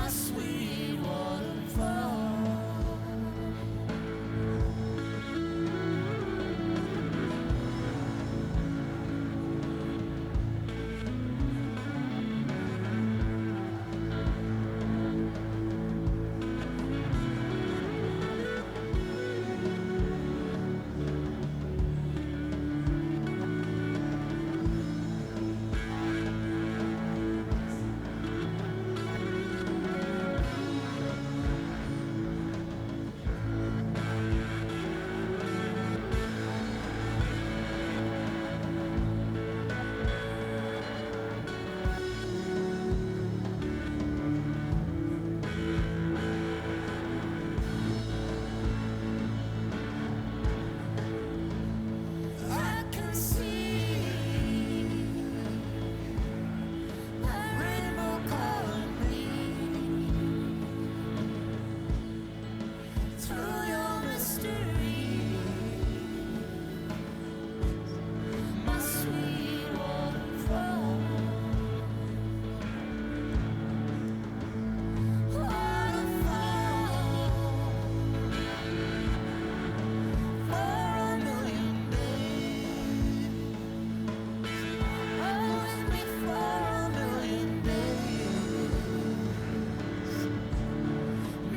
sweet waterfall. I can see a rainbow calling me through your mystery, my sweet waterfall. Waterfall for a million days. Oh, with me for a million days,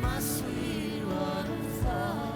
my sweet waterfall.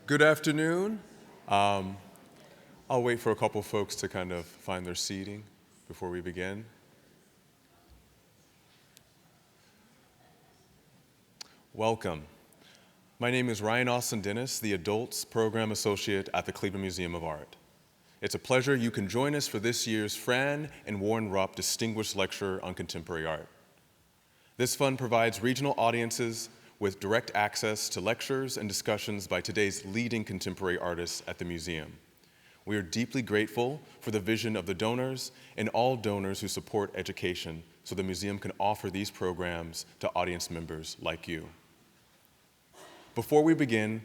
Good afternoon. I'll wait for a couple folks to kind of find their seating before we begin. Welcome. My name is Ryan Austin Dennis, the Adults Program Associate at the Cleveland Museum of Art. It's a pleasure you can join us for this year's Fran and Warren Rupp Distinguished Lecture on Contemporary Art. This fund provides regional audiences with direct access to lectures and discussions by today's leading contemporary artists at the museum. We are deeply grateful for the vision of the donors and all donors who support education so the museum can offer these programs to audience members like you. Before we begin,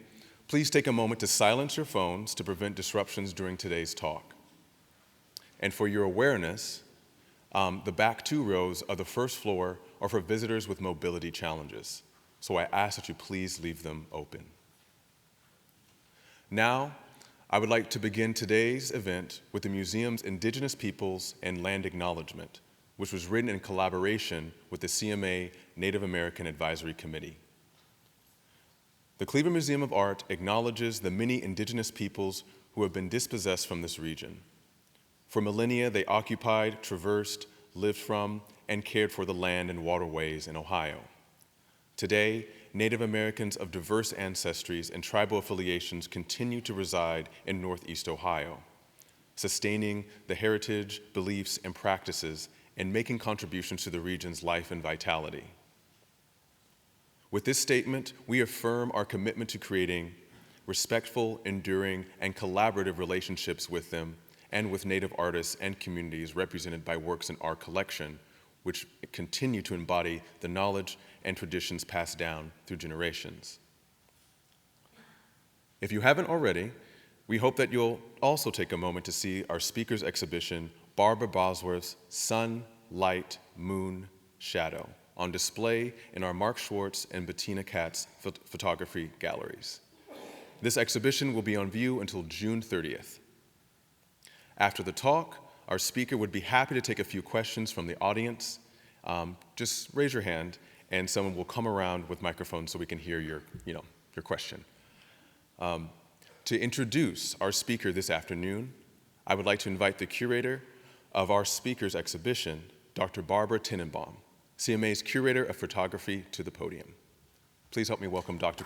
please take a moment to silence your phones to prevent disruptions during today's talk. And for your awareness, the back 2 rows of the first floor are for visitors with mobility challenges. So I ask that you please leave them open. Now, I would like to begin today's event with the museum's Indigenous Peoples and Land Acknowledgement, which was written in collaboration with the CMA Native American Advisory Committee. The Cleveland Museum of Art acknowledges the many indigenous peoples who have been dispossessed from this region. For millennia, they occupied, traversed, lived from, and cared for the land and waterways in Ohio. Today, Native Americans of diverse ancestries and tribal affiliations continue to reside in Northeast Ohio, sustaining the heritage, beliefs, and practices, and making contributions to the region's life and vitality. With this statement, we affirm our commitment to creating respectful, enduring, and collaborative relationships with them and with Native artists and communities represented by works in our collection, which continue to embody the knowledge and traditions passed down through generations. If you haven't already, we hope that you'll also take a moment to see our speakers exhibition, Barbara Bosworth's Sun, Light, Moon, Shadow, on display in our Mark Schwartz and Bettina Katz photography galleries. This exhibition will be on view until June 30th. After the talk, our speaker would be happy to take a few questions from the audience. Just raise your hand and someone will come around with microphones so we can hear your question. To introduce our speaker this afternoon, I would like to invite the curator of our speakers exhibition, Dr. Barbara Tenenbaum, CMA's curator of photography, to the podium. Please help me welcome Dr.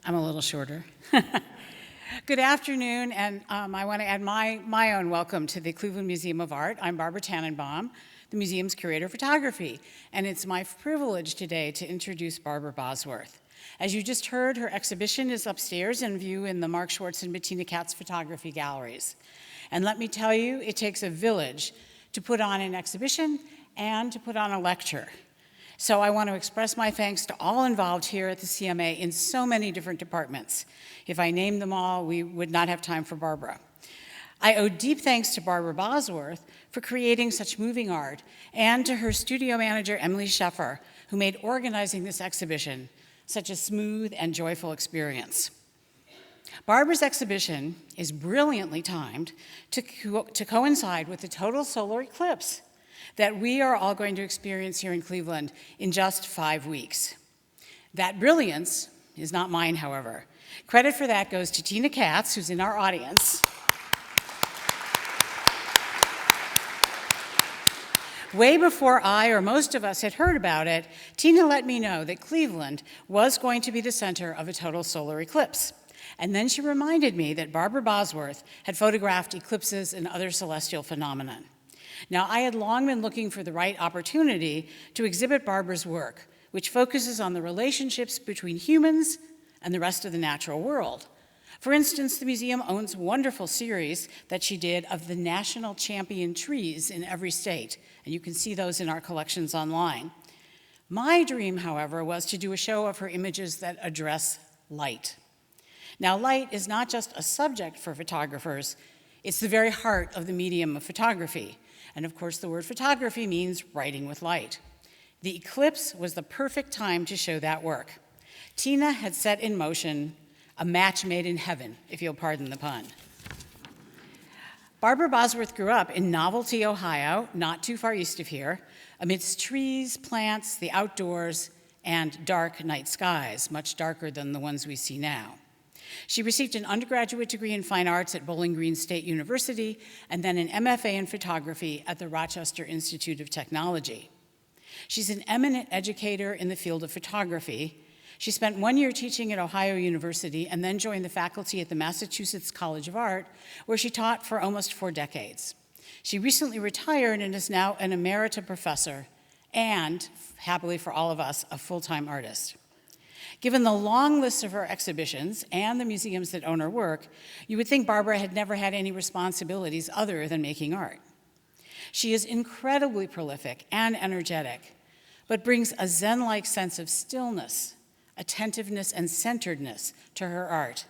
I'm a little shorter. Good afternoon, and I want to add my own welcome to the Cleveland Museum of Art. I'm Barbara Tenenbaum, the museum's curator of photography, and it's my privilege today to introduce Barbara Bosworth. As you just heard, her exhibition is upstairs in view in the Mark Schwartz and Bettina Katz photography galleries. And let me tell you, it takes a village to put on an exhibition and to put on a lecture. So I want to express my thanks to all involved here at the CMA in so many different departments. If I named them all, we would not have time for Barbara. I owe deep thanks to Barbara Bosworth for creating such moving art, and to her studio manager, Emily Sheffer, who made organizing this exhibition such a smooth and joyful experience. Barbara's exhibition is brilliantly timed to coincide with the total solar eclipse that we are all going to experience here in Cleveland in just 5 weeks. That brilliance is not mine, however. Credit for that goes to Tina Katz, who's in our audience. Way before I or most of us had heard about it, Tina let me know that Cleveland was going to be the center of a total solar eclipse. And then she reminded me that Barbara Bosworth had photographed eclipses and other celestial phenomena. Now, I had long been looking for the right opportunity to exhibit Barbara's work, which focuses on the relationships between humans and the rest of the natural world. For instance, the museum owns a wonderful series that she did of the national champion trees in every state, and you can see those in our collections online. My dream, however, was to do a show of her images that address light. Now, light is not just a subject for photographers, it's the very heart of the medium of photography. And of course, the word photography means writing with light. The eclipse was the perfect time to show that work. Tina had set in motion a match made in heaven, if you'll pardon the pun. Barbara Bosworth grew up in Novelty, Ohio, not too far east of here, amidst trees, plants, the outdoors, and dark night skies, much darker than the ones we see now. She received an undergraduate degree in fine arts at Bowling Green State University, and then an MFA in photography at the Rochester Institute of Technology. She's an eminent educator in the field of photography. She spent 1 year teaching at Ohio University and then joined the faculty at the Massachusetts College of Art, where she taught for almost 4 decades. She recently retired and is now an emerita professor and, happily for all of us, a full-time artist. Given the long list of her exhibitions and the museums that own her work, you would think Barbara had never had any responsibilities other than making art. She is incredibly prolific and energetic, but brings a Zen-like sense of stillness, attentiveness, and centeredness to her art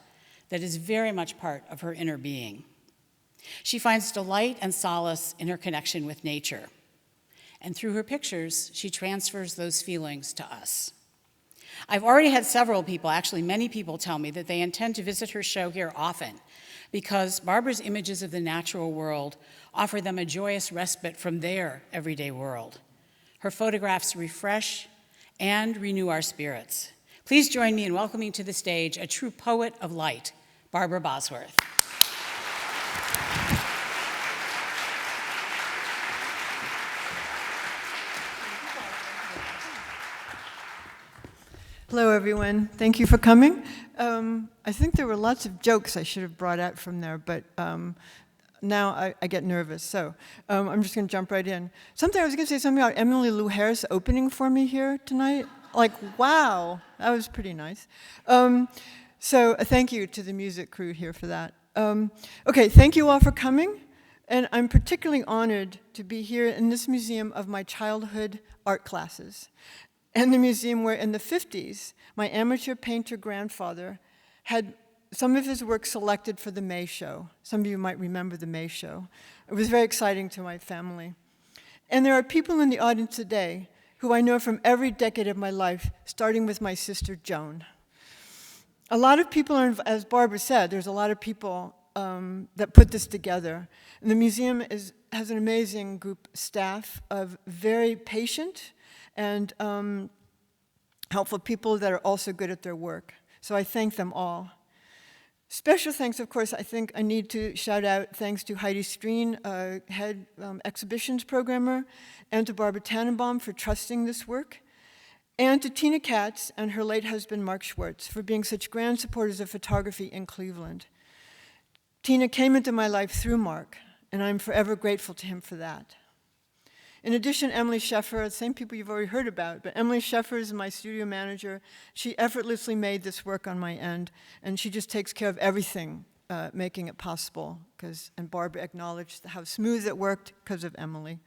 that is very much part of her inner being. She finds delight and solace in her connection with nature, and through her pictures, she transfers those feelings to us. I've already had several people, actually many people, tell me that they intend to visit her show here often because Barbara's images of the natural world offer them a joyous respite from their everyday world. Her photographs refresh and renew our spirits. Please join me in welcoming to the stage a true poet of light, Barbara Bosworth. Hello, everyone. Thank you for coming. I think there were lots of jokes I should have brought out from there, but now I get nervous, so I'm just going to jump right in. I was going to say something about Emily Lou Harris opening for me here tonight. Like, wow, that was pretty nice. So thank you to the music crew here for that. Okay, thank you all for coming, and I'm particularly honored to be here in this museum of my childhood art classes. And the museum where in the 50s, my amateur painter grandfather had some of his work selected for the May Show. Some of you might remember the May Show. It was very exciting to my family. And there are people in the audience today who I know from every decade of my life, starting with my sister Joan. A lot of people, as Barbara said, there's a lot of people that put this together. And the museum has an amazing group staff of very patient and helpful people that are also good at their work. So I thank them all. Special thanks, of course, I think I need to shout out thanks to Heidi Streen, head exhibitions programmer, and to Barbara Tannenbaum for trusting this work, and to Tina Katz and her late husband, Mark Schwartz, for being such grand supporters of photography in Cleveland. Tina came into my life through Mark, and I'm forever grateful to him for that. In addition, Emily Sheffer, the same people you've already heard about, but Emily Sheffer is my studio manager. She effortlessly made this work on my end, and she just takes care of everything, making it possible, and Barbara acknowledged how smooth it worked because of Emily.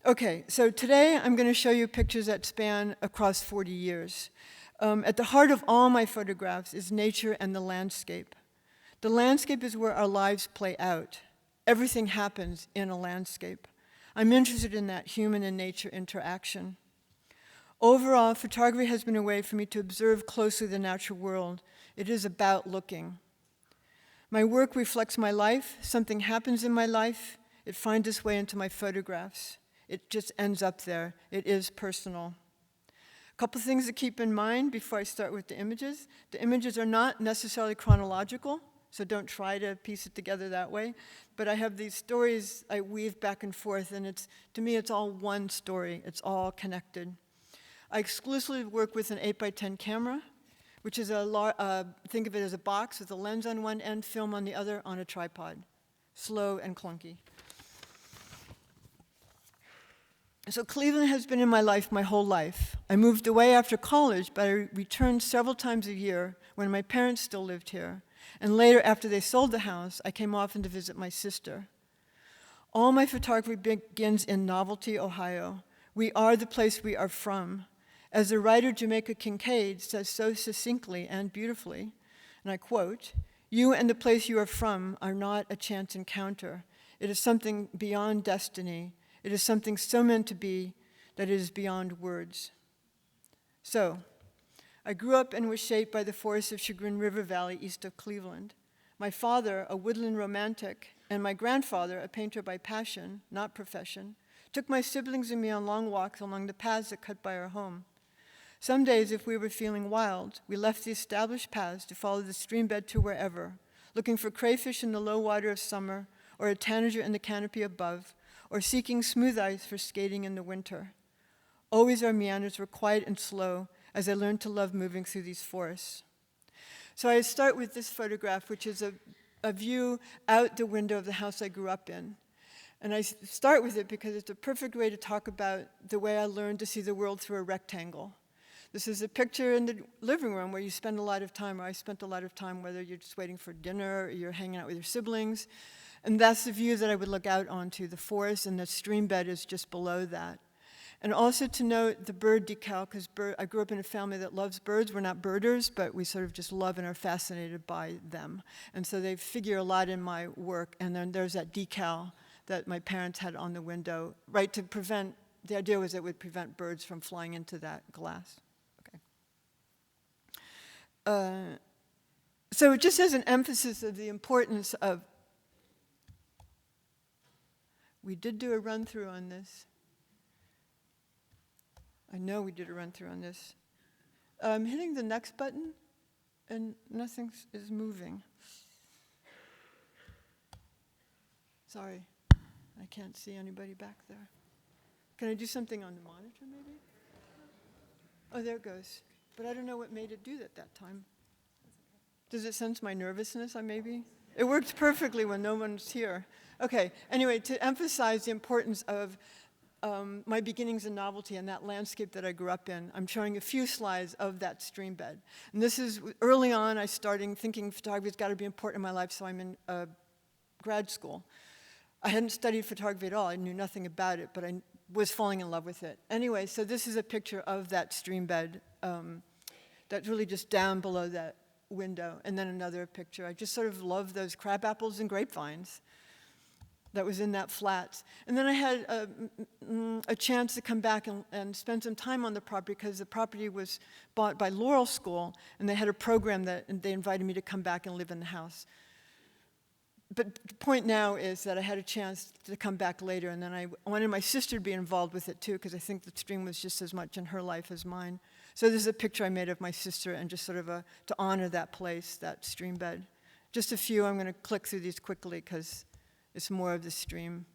Okay, so today I'm going to show you pictures that span across 40 years. At the heart of all my photographs is nature and the landscape. The landscape is where our lives play out. Everything happens in a landscape. I'm interested in that human and nature interaction. Overall, photography has been a way for me to observe closely the natural world. It is about looking. My work reflects my life. Something happens in my life. It finds its way into my photographs. It just ends up there. It is personal. A couple things to keep in mind before I start with the images. The images are not necessarily chronological, so don't try to piece it together that way. But I have these stories I weave back and forth, and to me, it's all one story. It's all connected. I exclusively work with an 8x10 camera, which is think of it as a box with a lens on one end, film on the other, on a tripod. Slow and clunky. So Cleveland has been in my life my whole life. I moved away after college, but I returned several times a year when my parents still lived here. And later, after they sold the house, I came often to visit my sister. All my photography begins in Novelty, Ohio. We are the place we are from. As the writer Jamaica Kincaid says so succinctly and beautifully, and I quote, "You and the place you are from are not a chance encounter. It is something beyond destiny. It is something so meant to be that it is beyond words." So, I grew up and was shaped by the forests of Chagrin River Valley east of Cleveland. My father, a woodland romantic, and my grandfather, a painter by passion, not profession, took my siblings and me on long walks along the paths that cut by our home. Some days, if we were feeling wild, we left the established paths to follow the stream bed to wherever, looking for crayfish in the low water of summer, or a tanager in the canopy above, or seeking smooth ice for skating in the winter. Always our meanders were quiet and slow, as I learned to love moving through these forests. So I start with this photograph, which is a view out the window of the house I grew up in. And I start with it because it's a perfect way to talk about the way I learned to see the world through a rectangle. This is a picture in the living room where you spend a lot of time, or I spent a lot of time, whether you're just waiting for dinner or you're hanging out with your siblings. And that's the view that I would look out onto, the forest, and the stream bed is just below that. And also to note the bird decal, because I grew up in a family that loves birds. We're not birders, but we sort of just love and are fascinated by them. And so they figure a lot in my work. And then there's that decal that my parents had on the window, right, to prevent, the idea was it would prevent birds from flying into that glass. Okay. So just as an emphasis of the importance of, we did do a run-through on this. I know we did a run-through on this. I'm hitting the next button, and nothing is moving. Sorry, I can't see anybody back there. Can I do something on the monitor, maybe? Oh, there it goes. But I don't know what made it do that time. Does it sense my nervousness, maybe? It works perfectly when no one's here. Okay, anyway, to emphasize the importance of my beginnings in novelty and that landscape that I grew up in, I'm showing a few slides of that stream bed. And this is, early on, I started thinking photography's got to be important in my life, so I'm in grad school. I hadn't studied photography at all. I knew nothing about it, but I was falling in love with it. Anyway, so this is a picture of that stream bed that's really just down below that window. And then another picture. I just sort of love those crab apples and grapevines that was in that flats. And then I had a chance to come back and spend some time on the property because the property was bought by Laurel School, and they had a program that they invited me to come back and live in the house. But the point now is that I had a chance to come back later, and then I wanted my sister to be involved with it too, because I think the stream was just as much in her life as mine. So this is a picture I made of my sister, and just sort of to honor that place, that stream bed. Just a few, I'm going to click through these quickly because it's more of the stream.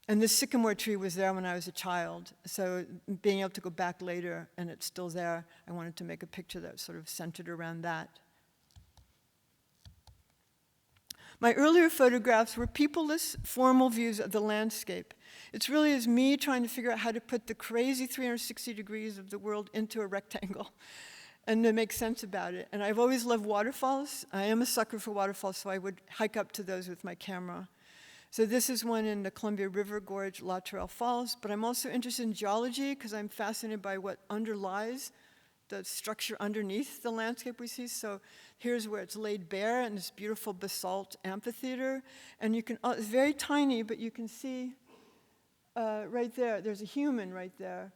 And this sycamore tree was there when I was a child, so being able to go back later and it's still there, I wanted to make a picture that sort of centered around that. My earlier photographs were peopleless, formal views of the landscape. It's really as me trying to figure out how to put the crazy 360 degrees of the world into a rectangle and to make sense about it. And I've always loved waterfalls. I am a sucker for waterfalls, so I would hike up to those with my camera. So this is one in the Columbia River Gorge, La Tourelle Falls, but I'm also interested in geology because I'm fascinated by what underlies the structure underneath the landscape we see. So here's where it's laid bare in this beautiful basalt amphitheater. And you can, it's very tiny, but you can see right there, there's a human right there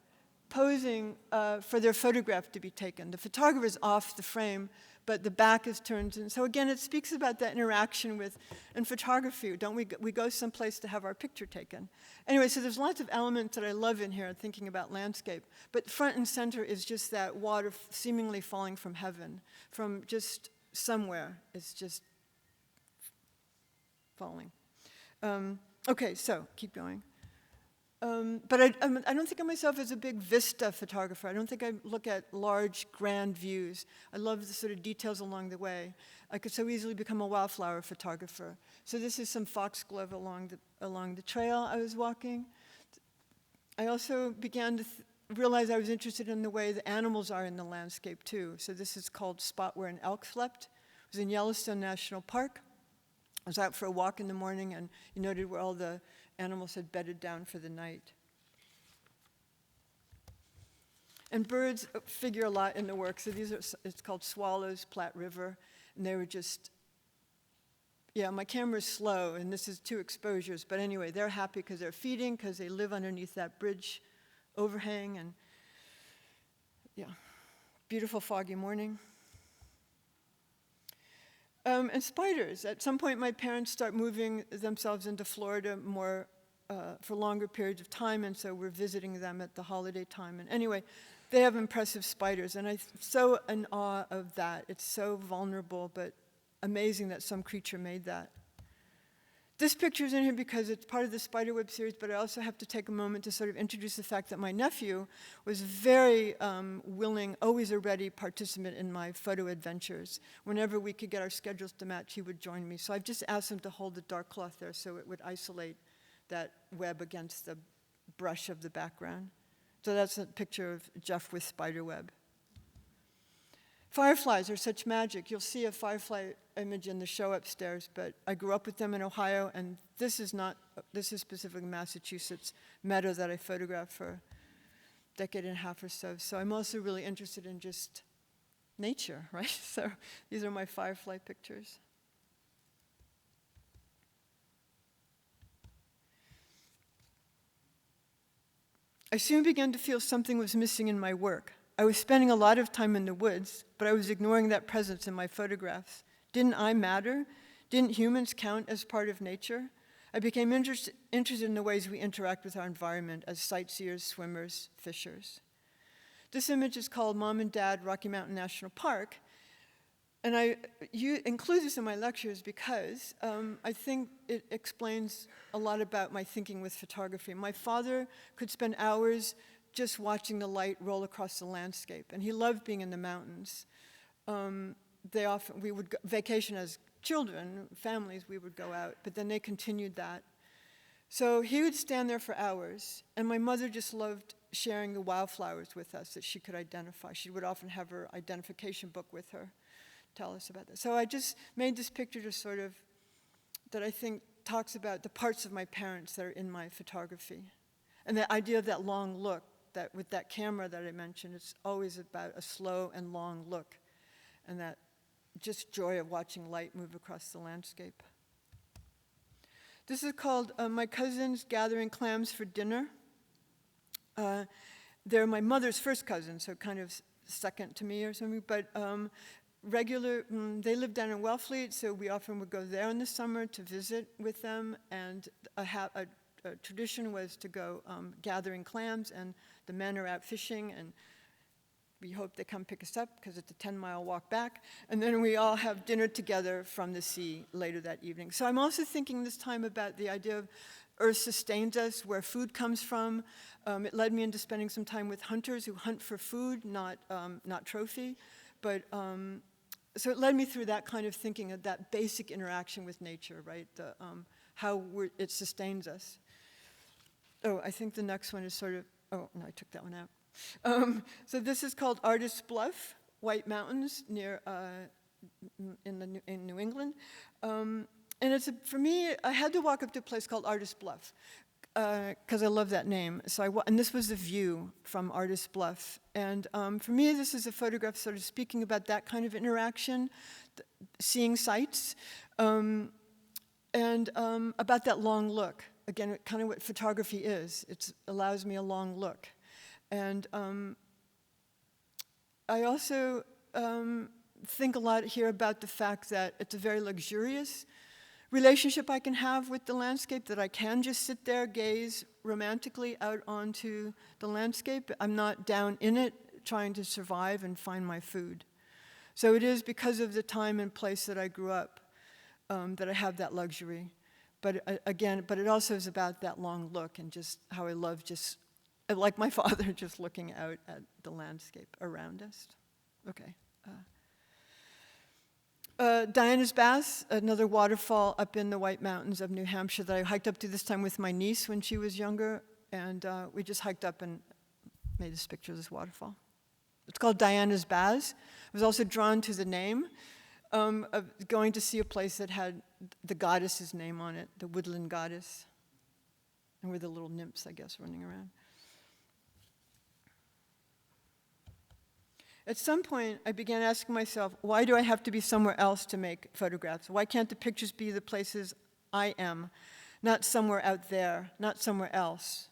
posing for their photograph to be taken. The photographer's off the frame, but the back is turned. And so again, it speaks about that interaction with, in photography, don't we go someplace to have our picture taken. Anyway, so there's lots of elements that I love in here, thinking about landscape. But front and center is just that water seemingly falling from heaven, from just somewhere. It's just falling. Okay, so keep going. But I don't think of myself as a big vista photographer. I don't think I look at large, grand views. I love the sort of details along the way. I could so easily become a wildflower photographer. So this is some foxglove along the trail I was walking. I also began to realize I was interested in the way the animals are in the landscape too. So this is called Spot Where an Elk Slept. It was in Yellowstone National Park. I was out for a walk in the morning, and you noted where all the animals had bedded down for the night. And birds figure a lot in the work. So these are, it's called Swallows, Platte River. And they were just, yeah, my camera's slow, and this is 2 exposures. But anyway, they're happy because they're feeding, because they live underneath that bridge overhang. And yeah, beautiful foggy morning. And spiders. At some point, my parents start moving themselves into Florida more for longer periods of time, and so we're visiting them at the holiday time. And anyway, they have impressive spiders, and I'm so in awe of that. It's so vulnerable, but amazing that some creature made that. This picture's in here because it's part of the Spiderweb series, but I also have to take a moment to sort of introduce the fact that my nephew was very willing, always a ready participant in my photo adventures. Whenever we could get our schedules to match, he would join me. So I've just asked him to hold the dark cloth there so it would isolate that web against the brush of the background. So that's a picture of Jeff with Spiderweb. Fireflies are such magic. You'll see a firefly image in the show upstairs, but I grew up with them in Ohio, and this is specifically Massachusetts meadow that I photographed for a decade and a half or so. So I'm also really interested in just nature, right? So these are my firefly pictures. I soon began to feel something was missing in my work. I was spending a lot of time in the woods, but I was ignoring that presence in my photographs. Didn't I matter? Didn't humans count as part of nature? I became interested in the ways we interact with our environment as sightseers, swimmers, fishers. This image is called Mom and Dad, Rocky Mountain National Park. And I include this in my lectures because I think it explains a lot about my thinking with photography. My father could spend hours just watching the light roll across the landscape. And he loved being in the mountains. We would vacation as children, families, we would go out, but then they continued that. So he would stand there for hours, and my mother just loved sharing the wildflowers with us that she could identify. She would often have her identification book with her, tell us about that. So I just made this picture to sort of, that I think talks about the parts of my parents that are in my photography. And the idea of that long look, that with that camera that I mentioned, it's always about a slow and long look, and that just joy of watching light move across the landscape. This is called My Cousins Gathering Clams for Dinner. They're my mother's first cousins, so kind of second to me or something, but they lived down in Wellfleet, so we often would go there in the summer to visit with them, and a tradition was to go gathering clams, and the men are out fishing, and We hope they come pick us up because it's a 10-mile walk back. And then we all have dinner together from the sea later that evening. So I'm also thinking this time about the idea of Earth sustains us, where food comes from. It led me into spending some time with hunters who hunt for food, not trophy. But so it led me through that kind of thinking of that basic interaction with nature, right? How it sustains us. Oh, I think the next one is sort of, oh, no, I took that one out. So this is called Artist's Bluff, White Mountains near in New England. And it's for me, I had to walk up to a place called Artist's Bluff because I love that name. So and this was the view from Artist's Bluff. And for me, this is a photograph sort of speaking about that kind of interaction, seeing sights, and about that long look. Again, kind of what photography is. It allows me a long look. And I also think a lot here about the fact that it's a very luxurious relationship I can have with the landscape, that I can just sit there, gaze romantically out onto the landscape. I'm not down in it trying to survive and find my food. So it is because of the time and place that I grew up that I have that luxury. But again, but it also is about that long look and just how I love just, like my father, just looking out at the landscape around us. Okay. Diana's Bath, another waterfall up in the White Mountains of New Hampshire that I hiked up to this time with my niece when she was younger. And we just hiked up and made this picture of this waterfall. It's called Diana's Bath. I was also drawn to the name of going to see a place that had the goddess's name on it, the woodland goddess. And with the little nymphs, I guess, running around. At some point, I began asking myself, why do I have to be somewhere else to make photographs? Why can't the pictures be the places I am, not somewhere out there, not somewhere else,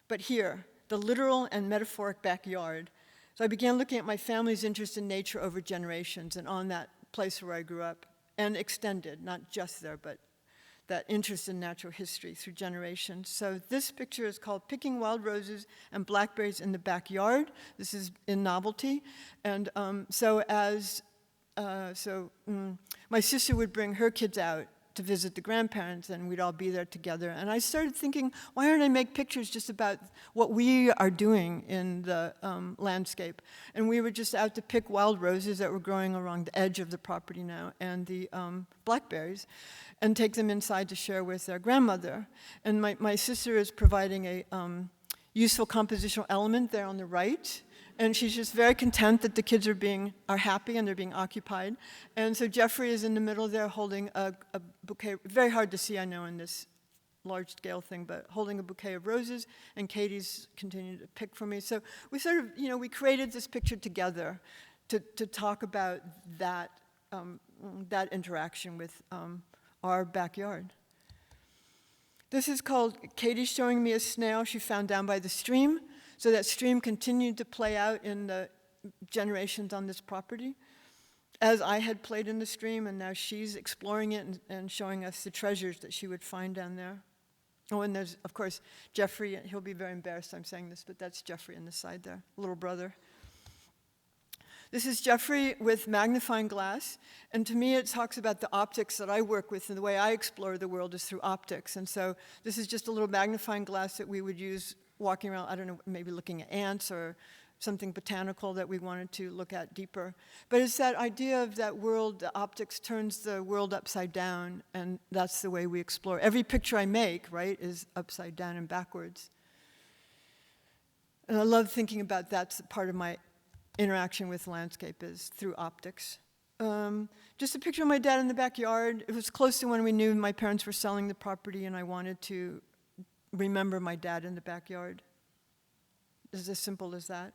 but here, the literal and metaphoric backyard? So I began looking at my family's interest in nature over generations and on that place where I grew up, and extended, not just there, but that interest in natural history through generations. So this picture is called Picking Wild Roses and Blackberries in the Backyard. This is in Novelty. And my sister would bring her kids out to visit the grandparents, and we'd all be there together. And I started thinking, why don't I make pictures just about what we are doing in the landscape? And we were just out to pick wild roses that were growing along the edge of the property now, and the blackberries, and take them inside to share with their grandmother. And my sister is providing a useful compositional element there on the right. And she's just very content that the kids are happy and they're being occupied. And so Jeffrey is in the middle there holding a bouquet, very hard to see, I know, in this large scale thing, but holding a bouquet of roses, and Katie's continuing to pick for me. So we sort of, we created this picture together to talk about that, that interaction with our backyard. This is called Katie's showing me a snail she found down by the stream. So that stream continued to play out in the generations on this property, as I had played in the stream, and now she's exploring it and showing us the treasures that she would find down there. Oh, and there's, of course, Jeffrey. He'll be very embarrassed I'm saying this, but that's Jeffrey on the side there, little brother. This is Jeffrey with magnifying glass, and to me it talks about the optics that I work with, and the way I explore the world is through optics. And so this is just a little magnifying glass that we would use walking around, I don't know, maybe looking at ants or something botanical that we wanted to look at deeper. But it's that idea of that world, the optics turns the world upside down, and that's the way we explore. Every picture I make, right, is upside down and backwards. And I love thinking about that's part of my interaction with landscape is through optics. Just a picture of my dad in the backyard. It was close to when we knew my parents were selling the property, and I wanted to remember my dad in the backyard. It's as simple as that.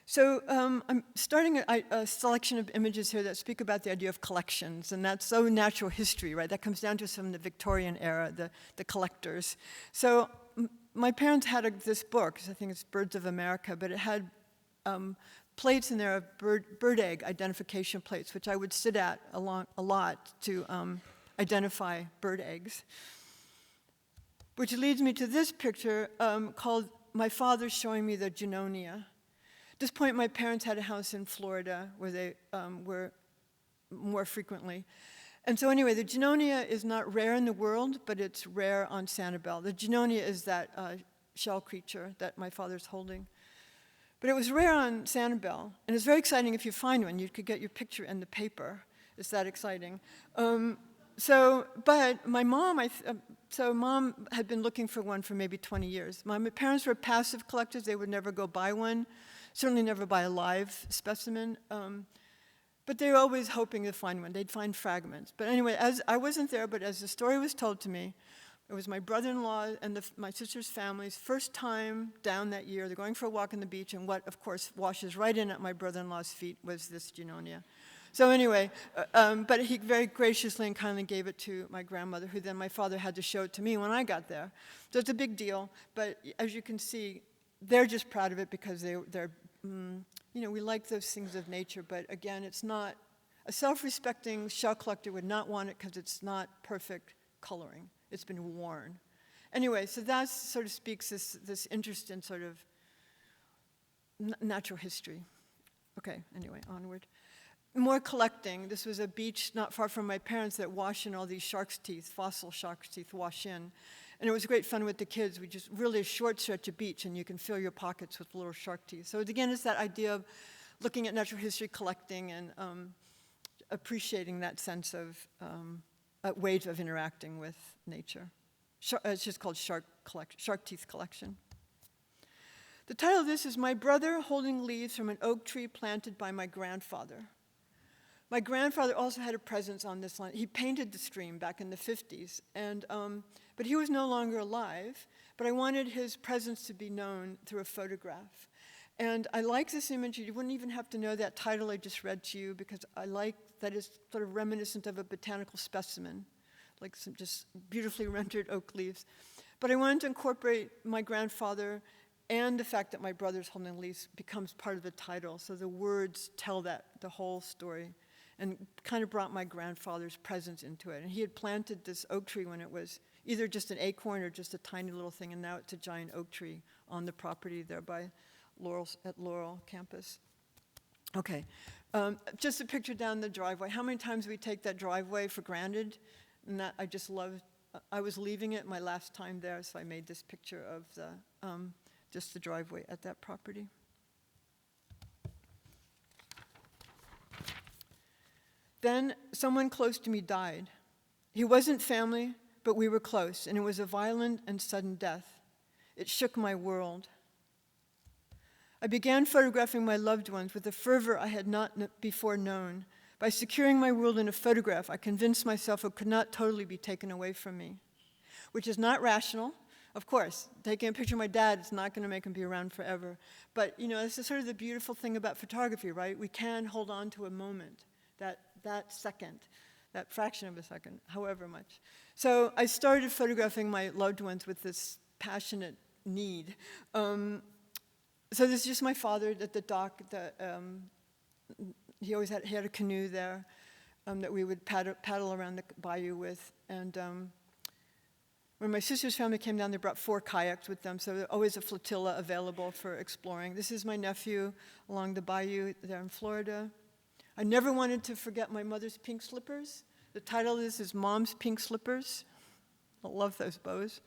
So I'm starting a selection of images here that speak about the idea of collections, and that's so natural history, right? That comes down to us from the Victorian era, the collectors. So my parents had this book, I think it's Birds of America, but it had plates in there of bird egg identification plates, which I would sit at a lot to identify bird eggs. Which leads me to this picture called My Father Showing Me the Junonia. this point, my parents had a house in Florida where they were more frequently. And so anyway, the Junonia is not rare in the world, but it's rare on Sanibel. The Junonia is that shell creature that my father's holding. But it was rare on Sanibel, and it's very exciting if you find one. You could get your picture in the paper. It's that exciting. But my mom, Mom had been looking for one for maybe 20 years. My parents were passive collectors. They would never go buy one, certainly never buy a live specimen. But they were always hoping to find one. They'd find fragments. But anyway, as I wasn't there, but as the story was told to me, it was my brother-in-law and my sister's family's first time down that year. They're going for a walk on the beach, and what, of course, washes right in at my brother-in-law's feet was this Junonia. So anyway, but he very graciously and kindly gave it to my grandmother, who then my father had to show it to me when I got there. So it's a big deal, but as you can see, they're just proud of it because they're we like those things of nature, but again, it's not, a self-respecting shell collector would not want it because it's not perfect coloring. It's been worn. Anyway, so that sort of speaks this interest in sort of natural history. Okay, anyway, onward. More collecting. This was a beach not far from my parents that wash in all these shark's teeth, fossil shark's teeth wash in. And it was great fun with the kids. We just really a short stretch of beach, and you can fill your pockets with little shark teeth. So again, it's that idea of looking at natural history, collecting, and appreciating that sense of ways of interacting with nature. It's just called shark teeth collection. The title of this is My Brother Holding Leaves from an Oak Tree Planted by My Grandfather. My grandfather also had a presence on this line. He painted the stream back in the 50s, but he was no longer alive, but I wanted his presence to be known through a photograph. And I like this image. You wouldn't even have to know that title I just read to you, because I like that it's sort of reminiscent of a botanical specimen, like some just beautifully rendered oak leaves. But I wanted to incorporate my grandfather and the fact that my brother's holding leaves becomes part of the title, so the words tell the whole story, and kind of brought my grandfather's presence into it. And he had planted this oak tree when it was either just an acorn or just a tiny little thing, and now it's a giant oak tree on the property there by Laurel campus. Okay, just a picture down the driveway. How many times we take that driveway for granted? And that I just loved. I was leaving it my last time there, so I made this picture of just the driveway at that property. Then someone close to me died. He wasn't family, but we were close, and it was a violent and sudden death. It shook my world. I began photographing my loved ones with a fervor I had not before known. By securing my world in a photograph, I convinced myself it could not totally be taken away from me, which is not rational. Of course, taking a picture of my dad is not going to make him be around forever. But, this is sort of the beautiful thing about photography, right? We can hold on to a moment, that second, that fraction of a second, however much. So I started photographing my loved ones with this passionate need. So this is just my father at the dock. He had a canoe there that we would paddle around the bayou with. And when my sister's family came down, they brought 4 kayaks with them, so there's always a flotilla available for exploring. This is my nephew along the bayou there in Florida. I never wanted to forget my mother's pink slippers. The title of this is Mom's Pink Slippers. I love those bows.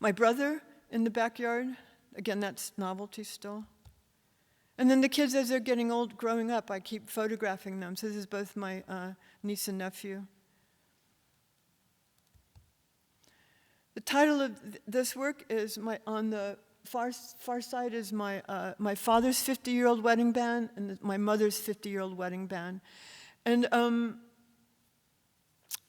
My brother in the backyard. Again, that's novelty still. And then the kids, as they're getting old, growing up, I keep photographing them. So this is both my niece and nephew. The title of this work is on the far side is my father's 50-year-old wedding band and my mother's 50-year-old wedding band. And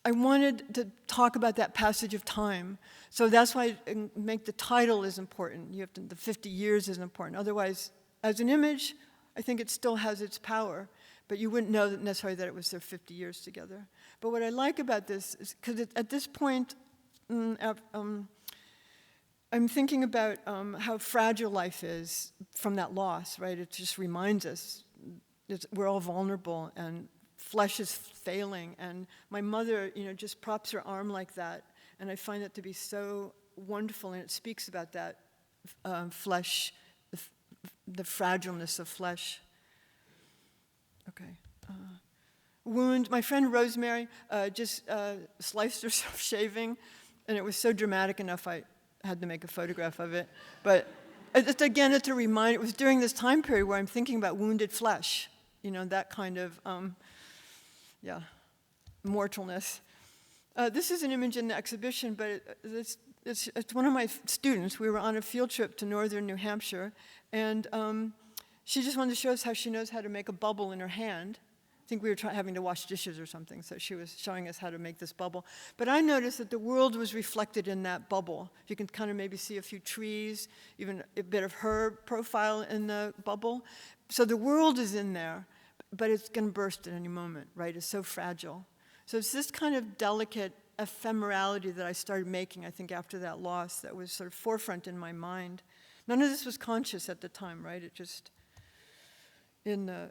I wanted to talk about that passage of time. So that's why I make the title is important. The 50 years is important. Otherwise, as an image, I think it still has its power, but you wouldn't know necessarily that it was their 50 years together. But what I like about this is, because at this point, I'm thinking about how fragile life is from that loss, right? It just reminds us we're all vulnerable and flesh is failing. And my mother, just props her arm like that. And I find that to be so wonderful. And it speaks about that flesh the fragileness of flesh. Okay. Wound. My friend Rosemary just sliced herself shaving, and it was so dramatic enough I had to make a photograph of it. But it's a reminder. It was during this time period where I'm thinking about wounded flesh, that kind of, mortalness. This is an image in the exhibition, but it's one of my students. We were on a field trip to northern New Hampshire, and she just wanted to show us how she knows how to make a bubble in her hand. I think we were having to wash dishes or something, so she was showing us how to make this bubble. But I noticed that the world was reflected in that bubble. You can kind of maybe see a few trees, even a bit of her profile in the bubble. So the world is in there, but it's going to burst at any moment, right? It's so fragile. So it's this kind of delicate ephemerality that I started making, I think, after that loss that was sort of forefront in my mind. None of this was conscious at the time, right? It just, in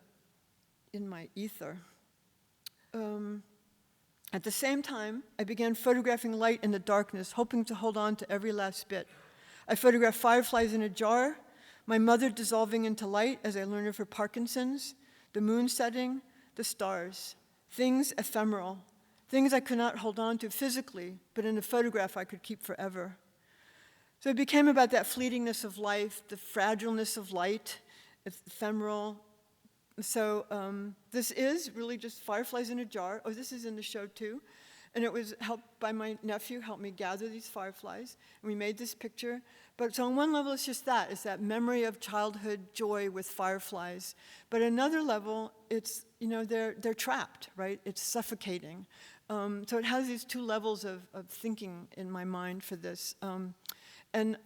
my ether. At the same time, I began photographing light in the darkness, hoping to hold on to every last bit. I photographed fireflies in a jar, my mother dissolving into light as I learned of her Parkinson's, the moon setting, the stars, things ephemeral, things I could not hold on to physically, but in a photograph I could keep forever. So it became about that fleetingness of life, the fragileness of light, it's ephemeral. So this is really just fireflies in a jar. Oh, this is in the show too. And it was helped by my nephew, helped me gather these fireflies. And we made this picture. But so on one level, it's just that. It's that memory of childhood joy with fireflies. But another level, it's, they're trapped, right? It's suffocating. So it has these two levels of thinking in my mind for this. And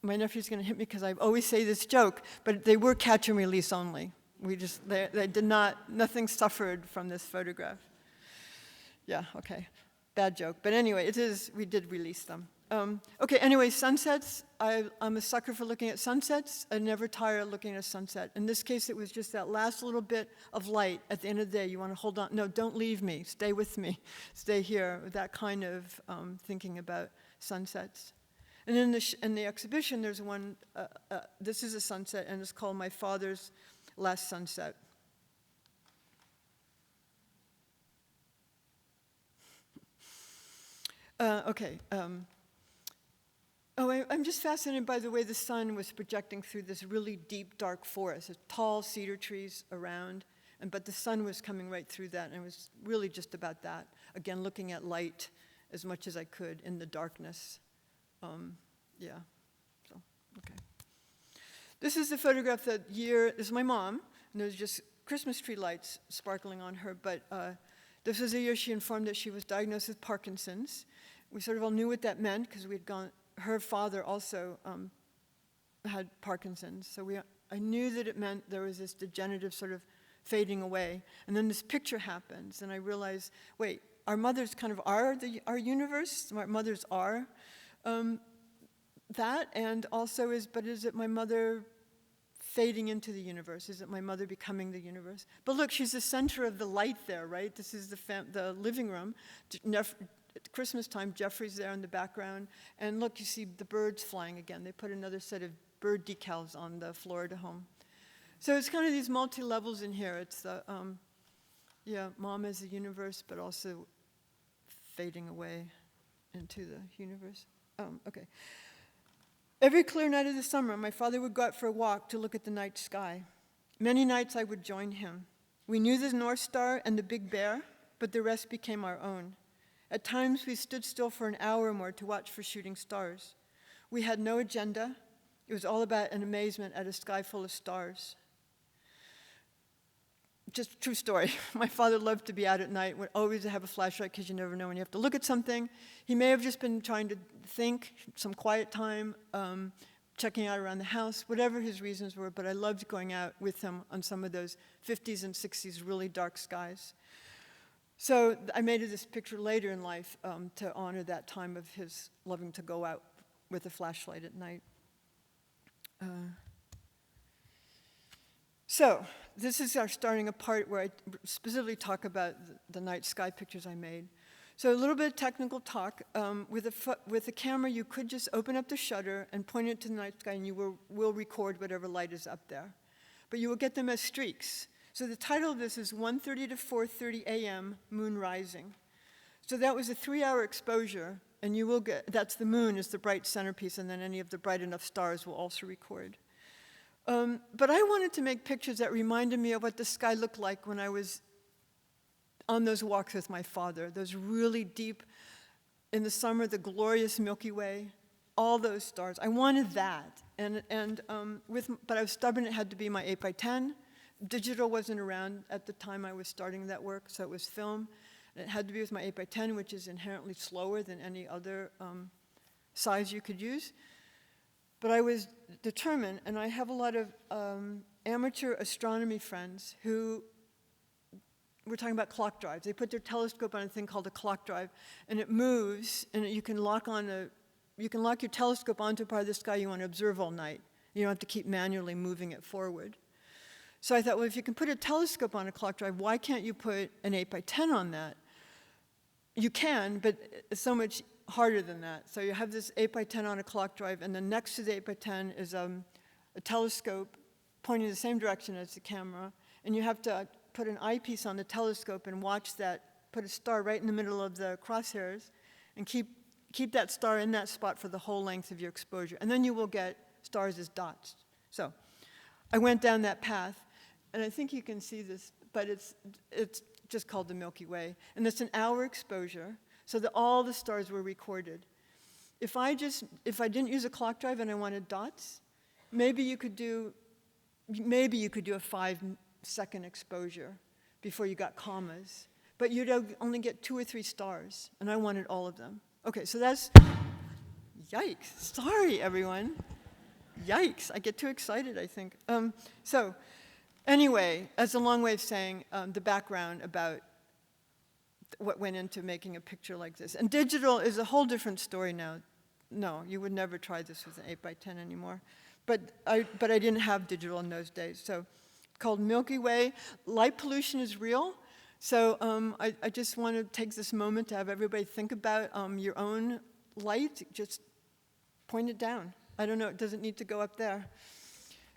my nephew's going to hit me because I always say this joke, but they were catch and release only. They did not, nothing suffered from this photograph. Yeah, okay, bad joke. But anyway, we did release them. Okay, anyway, sunsets. I'm a sucker for looking at sunsets. I never tire of looking at a sunset. In this case, it was just that last little bit of light at the end of the day. You want to hold on. No, don't leave me. Stay with me. Stay here. That kind of thinking about sunsets. And in the exhibition, there's one, this is a sunset, and it's called My Father's Last Sunset. I'm just fascinated by the way the sun was projecting through this really deep, dark forest. There's tall cedar trees around, but the sun was coming right through that, and it was really just about that. Again, looking at light as much as I could in the darkness. Okay. This is the photograph that year. This is my mom, and there's just Christmas tree lights sparkling on her, but this was the year she informed that she was diagnosed with Parkinson's. We sort of all knew what that meant because her father also had Parkinson's, so I knew that it meant there was this degenerative sort of fading away. And then this picture happens, and I realized, wait, our mothers kind of are our universe. Our mothers are that, and also is it my mother fading into the universe? Is it my mother becoming the universe? But look, she's the center of the light there, right? This is the living room. At Christmas time, Jeffrey's there in the background, and look, you see the birds flying again. They put another set of bird decals on the Florida home. So it's kind of these multi-levels in here. It's the, mom as the universe, but also fading away into the universe. Okay. Every clear night of the summer, my father would go out for a walk to look at the night sky. Many nights I would join him. We knew the North Star and the Big Bear, but the rest became our own. At times, we stood still for an hour or more to watch for shooting stars. We had no agenda. It was all about an amazement at a sky full of stars. Just true story. My father loved to be out at night, would always have a flashlight because you never know when you have to look at something. He may have just been trying to think, some quiet time, checking out around the house, whatever his reasons were, but I loved going out with him on some of those 50s and 60s really dark skies. So I made this picture later in life to honor that time of his loving to go out with a flashlight at night. So this is our starting a part where I specifically talk about the night sky pictures I made. So a little bit of technical talk. With a camera, you could just open up the shutter and point it to the night sky, and you will record whatever light is up there. But you will get them as streaks. So the title of this is 1:30 to 4:30 a.m. Moon Rising. So that was a 3-hour exposure, and you will get, that's the moon is the bright centerpiece, and then any of the bright enough stars will also record. But I wanted to make pictures that reminded me of what the sky looked like when I was on those walks with my father, those really deep, in the summer, the glorious Milky Way, all those stars. I wanted that, but I was stubborn. It had to be my 8x10. Digital wasn't around at the time I was starting that work, so it was film. And it had to be with my 8x10, which is inherently slower than any other size you could use. But I was determined, and I have a lot of amateur astronomy friends who we're talking about clock drives. They put their telescope on a thing called a clock drive, and it moves, and you can lock your telescope onto a part of the sky you want to observe all night. You don't have to keep manually moving it forward. So I thought, well, if you can put a telescope on a clock drive, why can't you put an 8x10 on that? You can, but it's so much harder than that. So you have this 8x10 on a clock drive, and then next to the 8x10 is a telescope pointing the same direction as the camera, and you have to put an eyepiece on the telescope and watch that, put a star right in the middle of the crosshairs, and keep that star in that spot for the whole length of your exposure. And then you will get stars as dots. So I went down that path, and I think you can see this, but it's just called the Milky Way. And it's an hour exposure, so that all the stars were recorded. If I didn't use a clock drive and I wanted dots, maybe you could do a 5-second exposure before you got commas. But you'd only get 2 or 3 stars, and I wanted all of them. Okay, so that's, yikes, sorry everyone. Yikes, I get too excited, I think. So anyway, that's a long way of saying the background about what went into making a picture like this. And digital is a whole different story now. No, you would never try this with an 8x10 anymore. But I didn't have digital in those days. So called Milky Way. Light pollution is real. So I just want to take this moment to have everybody think about your own light. Just point it down. I don't know, it doesn't need to go up there.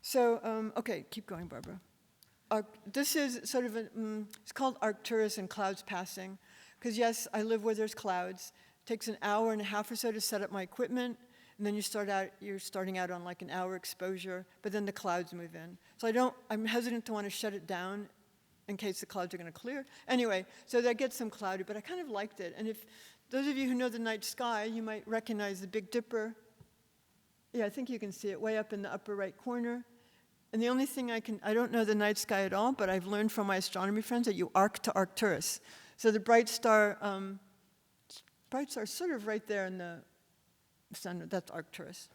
So, okay, keep going, Barbara. This is sort of it's called Arcturus and clouds passing. Because yes, I live where there's clouds. It takes an hour and a half or so to set up my equipment. And then you're starting out on like an hour exposure, but then the clouds move in. So I'm hesitant to want to shut it down in case the clouds are going to clear. Anyway, so that gets some cloudy, but I kind of liked it. And if those of you who know the night sky, you might recognize the Big Dipper. Yeah, I think you can see it way up in the upper right corner. And the only thing I don't know the night sky at all, but I've learned from my astronomy friends that you arc to Arcturus. So the bright star is sort of right there in the center. That's Arcturus.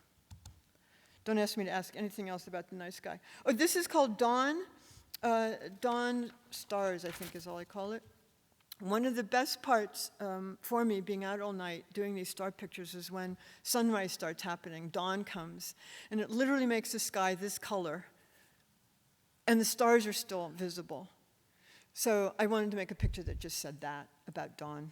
Don't ask me to ask anything else about the night sky. Oh, this is called dawn. Dawn stars, I think is all I call it. One of the best parts for me being out all night doing these star pictures is when sunrise starts happening, dawn comes, and it literally makes the sky this color, and the stars are still visible. So I wanted to make a picture that just said that about dawn.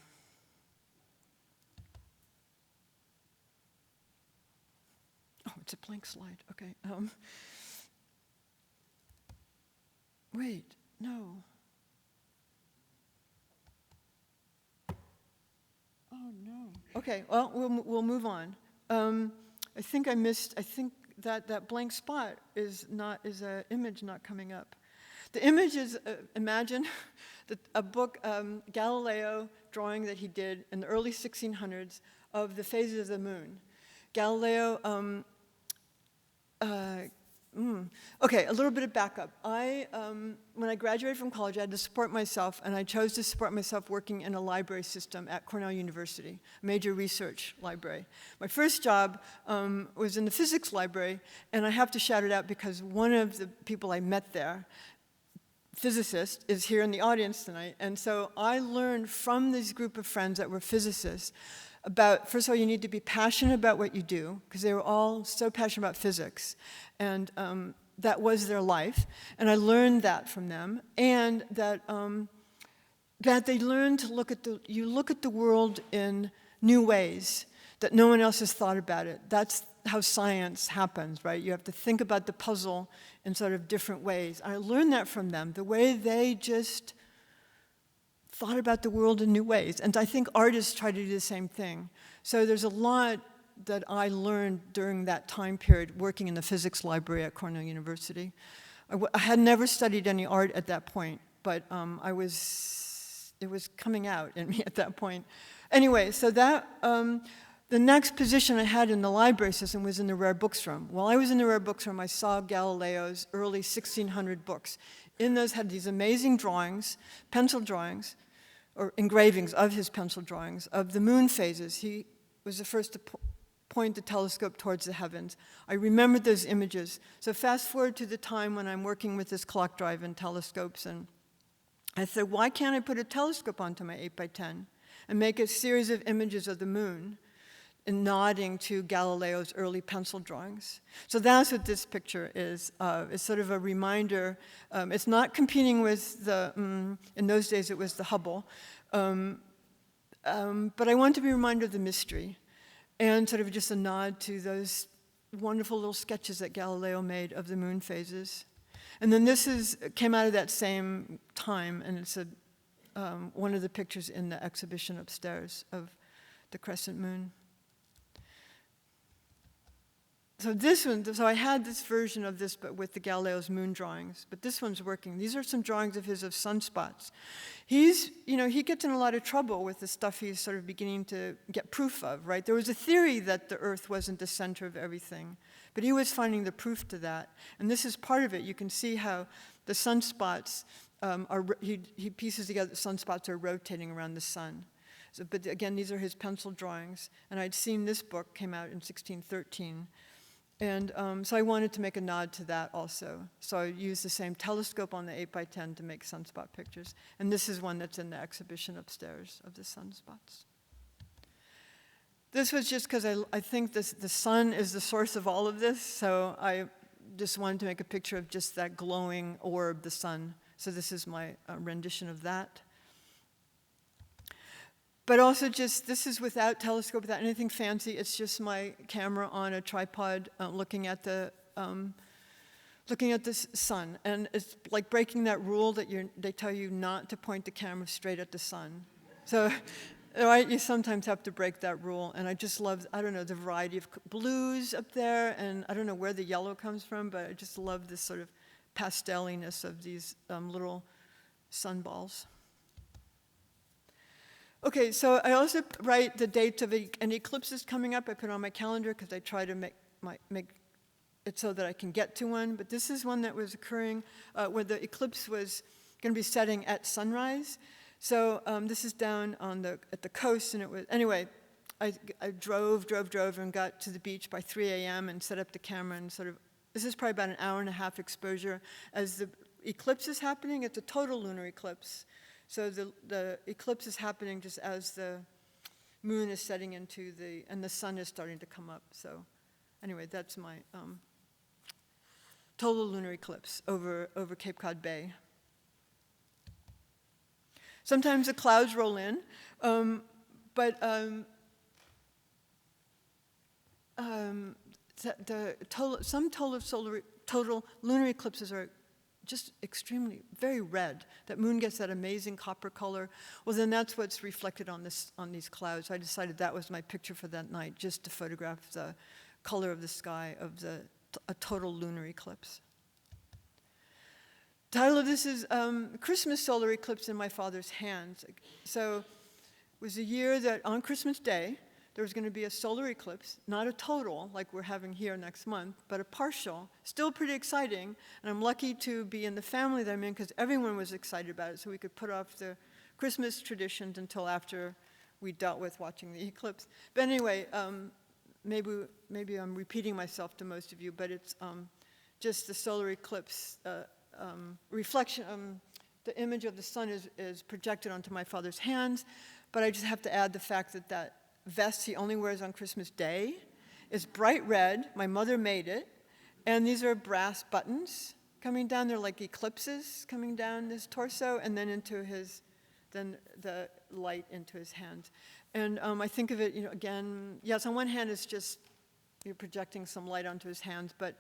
Oh, it's a blank slide, okay. Wait, no. Oh, no. Okay, well, we'll move on. I think that blank spot is an image not coming up. The image is, imagine a book, Galileo drawing that he did in the early 1600s of the phases of the moon. Galileo, okay, a little bit of backup. When I graduated from college, I had to support myself, and I chose to support myself working in a library system at Cornell University, a major research library. My first job was in the physics library, and I have to shout it out because one of the people I met there, physicist, is here in the audience tonight, and so I learned from this group of friends that were physicists about, first of all, you need to be passionate about what you do, because they were all so passionate about physics, and that was their life, and I learned that from them, and that that they learn to look at the world in new ways, that no one else has thought about it. That's how science happens, right? You have to think about the puzzle in sort of different ways. I learned that from them, the way they just thought about the world in new ways. And I think artists try to do the same thing. So there's a lot that I learned during that time period working in the physics library at Cornell University. I had never studied any art at that point, but it was coming out in me at that point. Anyway, so that, the next position I had in the library system was in the rare books room. While I was in the rare books room, I saw Galileo's early 1600 books. In those had these amazing drawings, pencil drawings, or engravings of his pencil drawings, of the moon phases. He was the first to point the telescope towards the heavens. I remembered those images. So fast forward to the time when I'm working with this clock drive and telescopes, and I said, why can't I put a telescope onto my 8x10 and make a series of images of the moon and nodding to Galileo's early pencil drawings? So that's what this picture is. It's sort of a reminder. It's not competing with the, in those days it was the Hubble, but I want to be a reminder of the mystery and sort of just a nod to those wonderful little sketches that Galileo made of the moon phases. And then this came out of that same time, and it's one of the pictures in the exhibition upstairs of the crescent moon. So this one, so I had this version of this, but with the Galileo's moon drawings, but this one's working. These are some drawings of his of sunspots. He gets in a lot of trouble with the stuff he's sort of beginning to get proof of, right? There was a theory that the Earth wasn't the center of everything, but he was finding the proof to that. And this is part of it. You can see how the sunspots he pieces together, the sunspots are rotating around the sun. So, but again, these are his pencil drawings. And I'd seen this book, came out in 1613. And so I wanted to make a nod to that also. So I used the same telescope on the 8x10 to make sunspot pictures. And this is one that's in the exhibition upstairs of the sunspots. This was just because I think the sun is the source of all of this. So I just wanted to make a picture of just that glowing orb, the sun. So this is my rendition of that. But also just, this is without telescope, without anything fancy. It's just my camera on a tripod looking at the sun. And it's like breaking that rule that they tell you not to point the camera straight at the sun. So, right, you sometimes have to break that rule. And I just love, I don't know, the variety of blues up there. And I don't know where the yellow comes from, but I just love this sort of pasteliness of these little sunballs. Okay, so I also write the dates of an eclipse is coming up. I put it on my calendar because I try to make it so that I can get to one. But this is one that was occurring where the eclipse was going to be setting at sunrise. So this is down at the coast, and it was anyway. I drove and got to the beach by 3 a.m. and set up the camera and sort of. This is probably about an hour and a half exposure as the eclipse is happening. It's a total lunar eclipse. So the eclipse is happening just as the moon is setting into and the sun is starting to come up. So anyway, that's my total lunar eclipse over Cape Cod Bay. Sometimes the clouds roll in, but some total lunar eclipses are just extremely, very red. That moon gets that amazing copper color. Well, then that's what's reflected on these clouds. So I decided that was my picture for that night, just to photograph the color of the sky of a total lunar eclipse. The title of this is Christmas Solar Eclipse in My Father's Hands. So it was a year that on Christmas Day, there was going to be a solar eclipse, not a total like we're having here next month, but a partial, still pretty exciting. And I'm lucky to be in the family that I'm in because everyone was excited about it, so we could put off the Christmas traditions until after we dealt with watching the eclipse. But anyway, maybe I'm repeating myself to most of you, but it's just the solar eclipse reflection. The image of the sun is projected onto my father's hands, but I just have to add the fact that vest he only wears on Christmas Day is bright red. My mother made it. And these are brass buttons coming down. They're like eclipses coming down his torso and then into his then the light into his hand. And I think of it, again, yes, on one hand it's just you're projecting some light onto his hands, but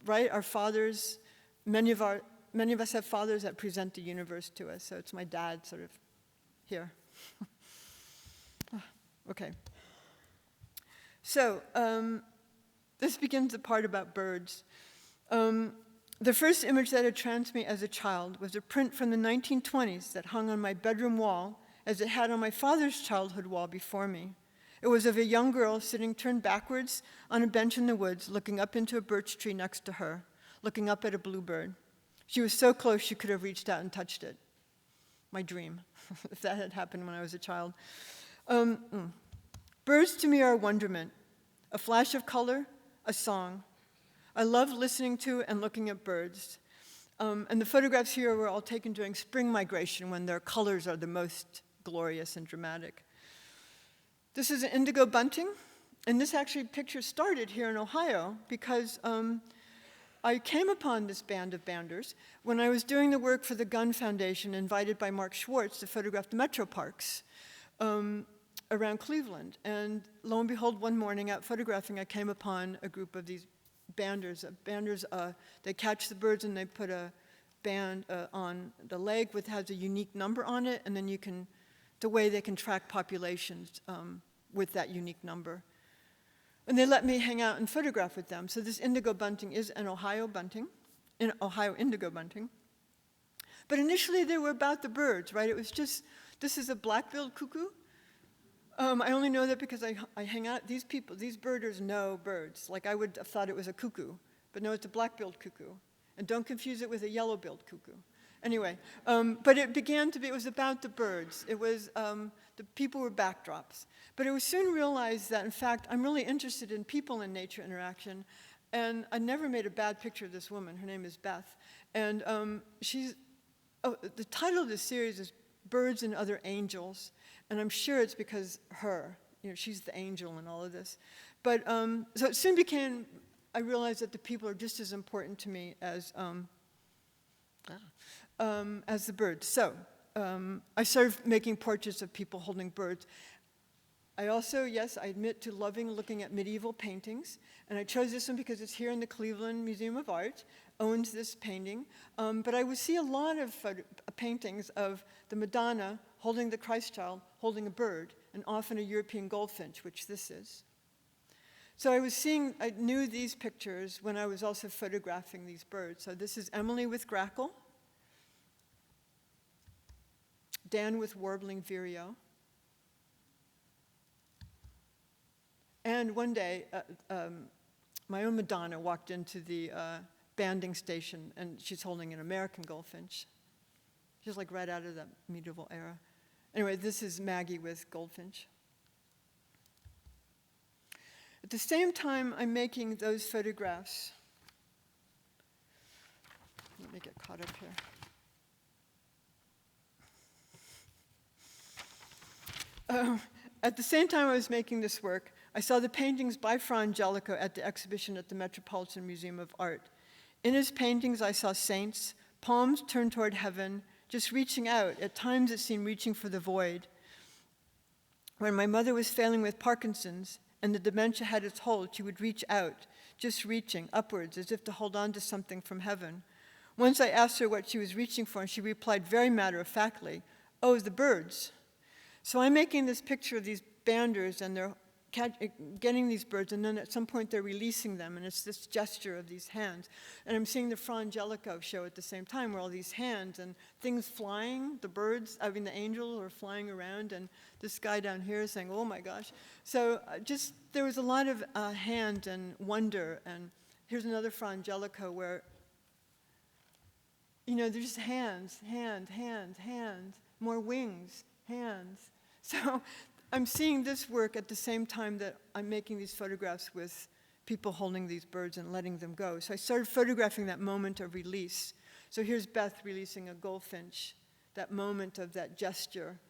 right, our fathers, many of us have fathers that present the universe to us, so it's my dad sort of here. Okay. So, this begins the part about birds. The first image that entranced me as a child was a print from the 1920s that hung on my bedroom wall as it had on my father's childhood wall before me. It was of a young girl sitting turned backwards on a bench in the woods, looking up into a birch tree next to her, looking up at a bluebird. She was so close she could have reached out and touched it. My dream, if that had happened when I was a child. Birds to me are a wonderment, a flash of color, a song. I love listening to and looking at birds. And the photographs here were all taken during spring migration when their colors are the most glorious and dramatic. This is an indigo bunting, and this actually picture started here in Ohio because I came upon this band of banders when I was doing the work for the Gun Foundation, invited by Mark Schwartz to photograph the metro parks around Cleveland. And lo and behold, one morning out photographing, I came upon a group of these banders. They catch the birds and they put a band on the leg which has a unique number on it, and then the way they can track populations with that unique number. And they let me hang out and photograph with them. So this indigo bunting is an Ohio indigo bunting. But initially they were about the birds, right? It was just, this is a black-billed cuckoo. I only know that because I hang out, these birders know birds. Like I would have thought it was a cuckoo, but no, it's a black-billed cuckoo. And don't confuse it with a yellow-billed cuckoo. Anyway, but it was about the birds. It was, the people were backdrops. But it was soon realized that, in fact, I'm really interested in people and nature interaction. And I never made a bad picture of this woman. Her name is Beth. And the title of this series is Birds and Other Angels. And I'm sure it's because she's the angel in all of this. But, so it soon became, I realized that the people are just as important to me as the birds. So I started making portraits of people holding birds. I also, yes, I admit to loving looking at medieval paintings, and I chose this one because it's here in the Cleveland Museum of Art, owns this painting. But I would see a lot of paintings of the Madonna holding the Christ child, holding a bird, and often a European goldfinch, which this is. So I knew these pictures when I was also photographing these birds. So this is Emily with grackle, Dan with warbling vireo. And one day, my own Madonna walked into the banding station, and she's holding an American goldfinch. She's like right out of that medieval era. Anyway, this is Maggie with goldfinch. At the same time I'm making those photographs, let me get caught up here. At the same time I was making this work, I saw the paintings by Fran at the exhibition at the Metropolitan Museum of Art. In his paintings, I saw saints, palms turned toward heaven, just reaching out. At times it seemed reaching for the void. When my mother was failing with Parkinson's and the dementia had its hold, she would reach out, just reaching upwards as if to hold on to something from heaven. Once I asked her what she was reaching for, and she replied very matter-of-factly, "Oh, the birds." So I'm making this picture of these banders, and they're getting these birds, and then at some point they're releasing them, and it's this gesture of these hands. And I'm seeing the Fra Angelico show at the same time, where all these hands and things flying, the angels are flying around, and this guy down here is saying, "Oh my gosh." So there was a lot of hand and wonder, and here's another Fra Angelico where, there's just hands, more wings, hands. So I'm seeing this work at the same time that I'm making these photographs with people holding these birds and letting them go. So I started photographing that moment of release. So here's Beth releasing a goldfinch, that moment of that gesture.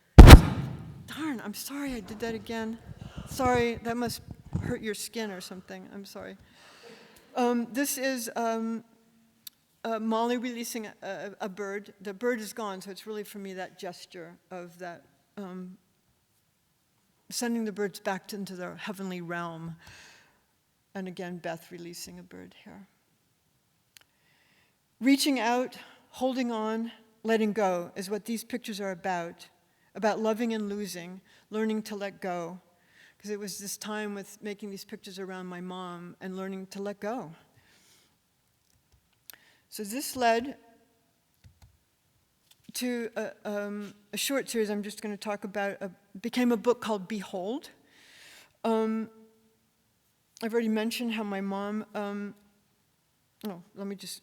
Darn, I'm sorry I did that again. Sorry, that must hurt your skin or something. I'm sorry. This is Molly releasing a bird. The bird is gone, so it's really for me that gesture of that, sending the birds back into their heavenly realm. And again, Beth releasing a bird here. Reaching out, holding on, letting go is what these pictures are about loving and losing, learning to let go. Because it was this time with making these pictures around my mom and learning to let go. So this led to a short series I'm just going to talk about. Became a book called Behold. I've already mentioned how my mom, let me just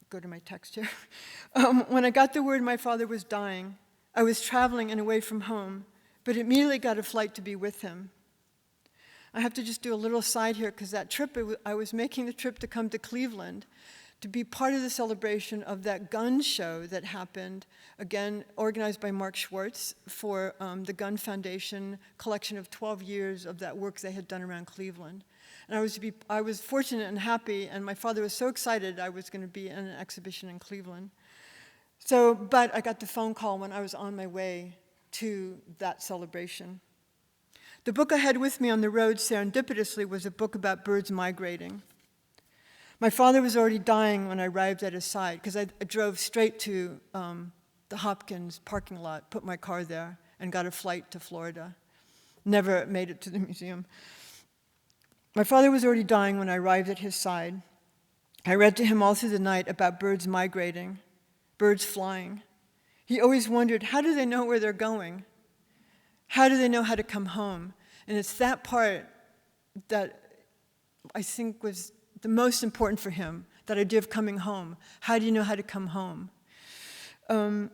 go to my text here. When I got the word my father was dying, I was traveling and away from home, but immediately got a flight to be with him. I have to just do a little side here, because that trip, I was making the trip to come to Cleveland to be part of the celebration of that gun show that happened, again, organized by Mark Schwartz for the Gun Foundation collection of 12 years of that work they had done around Cleveland. And I was fortunate and happy, and my father was so excited I was going to be in an exhibition in Cleveland. But I got the phone call when I was on my way to that celebration. The book I had with me on the road serendipitously was a book about birds migrating. My father was already dying when I arrived at his side, because I drove straight to the Hopkins parking lot, put my car there, and got a flight to Florida. Never made it to the museum. My father was already dying when I arrived at his side. I read to him all through the night about birds migrating, birds flying. He always wondered, how do they know where they're going? How do they know how to come home? And it's that part that I think was the most important for him, that idea of coming home. How do you know how to come home? So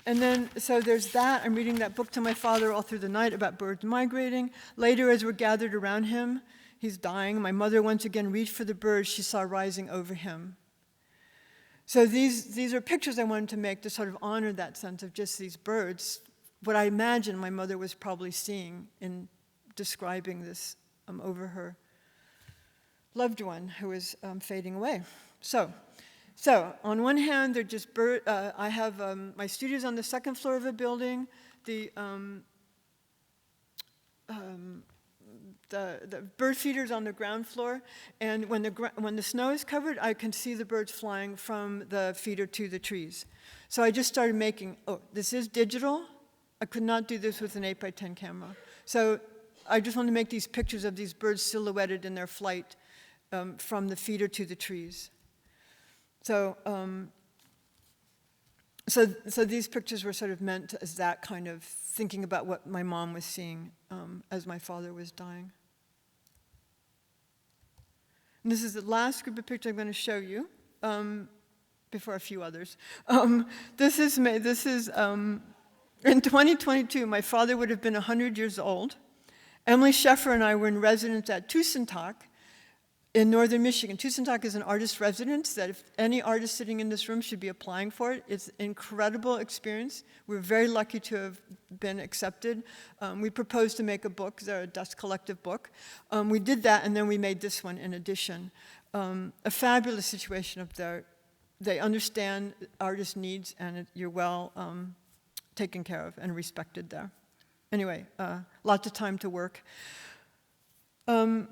there's that. I'm reading that book to my father all through the night about birds migrating. Later, as we're gathered around him, he's dying. My mother once again reached for the bird she saw rising over him. So these are pictures I wanted to make to sort of honor that sense of just these birds, what I imagine my mother was probably seeing in describing this over her loved one who was fading away. So on one hand, they're just I have my studio's on the second floor of a building. The bird feeder's on the ground floor, and when the snow is covered, I can see the birds flying from the feeder to the trees. So I just started making. This is digital. I could not do this with an 8x10 camera. So I just wanted to make these pictures of these birds silhouetted in their flight from the feeder to the trees. So these pictures were sort of meant as that kind of thinking about what my mom was seeing as my father was dying. And this is the last group of pictures I'm going to show you before a few others. This is in 2022, my father would have been 100 years old. Emily Sheffer and I were in residence at Tucson-Talk in northern Michigan. Tucson-Talk is an artist residence that if any artist sitting in this room should be applying for it. It's an incredible experience. We're very lucky to have been accepted. We proposed to make a book, a dust collective book. We did that, and then we made this one in addition. A fabulous situation up there. They understand artist needs, and you're well taken care of and respected there. Anyway, lots of time to work. So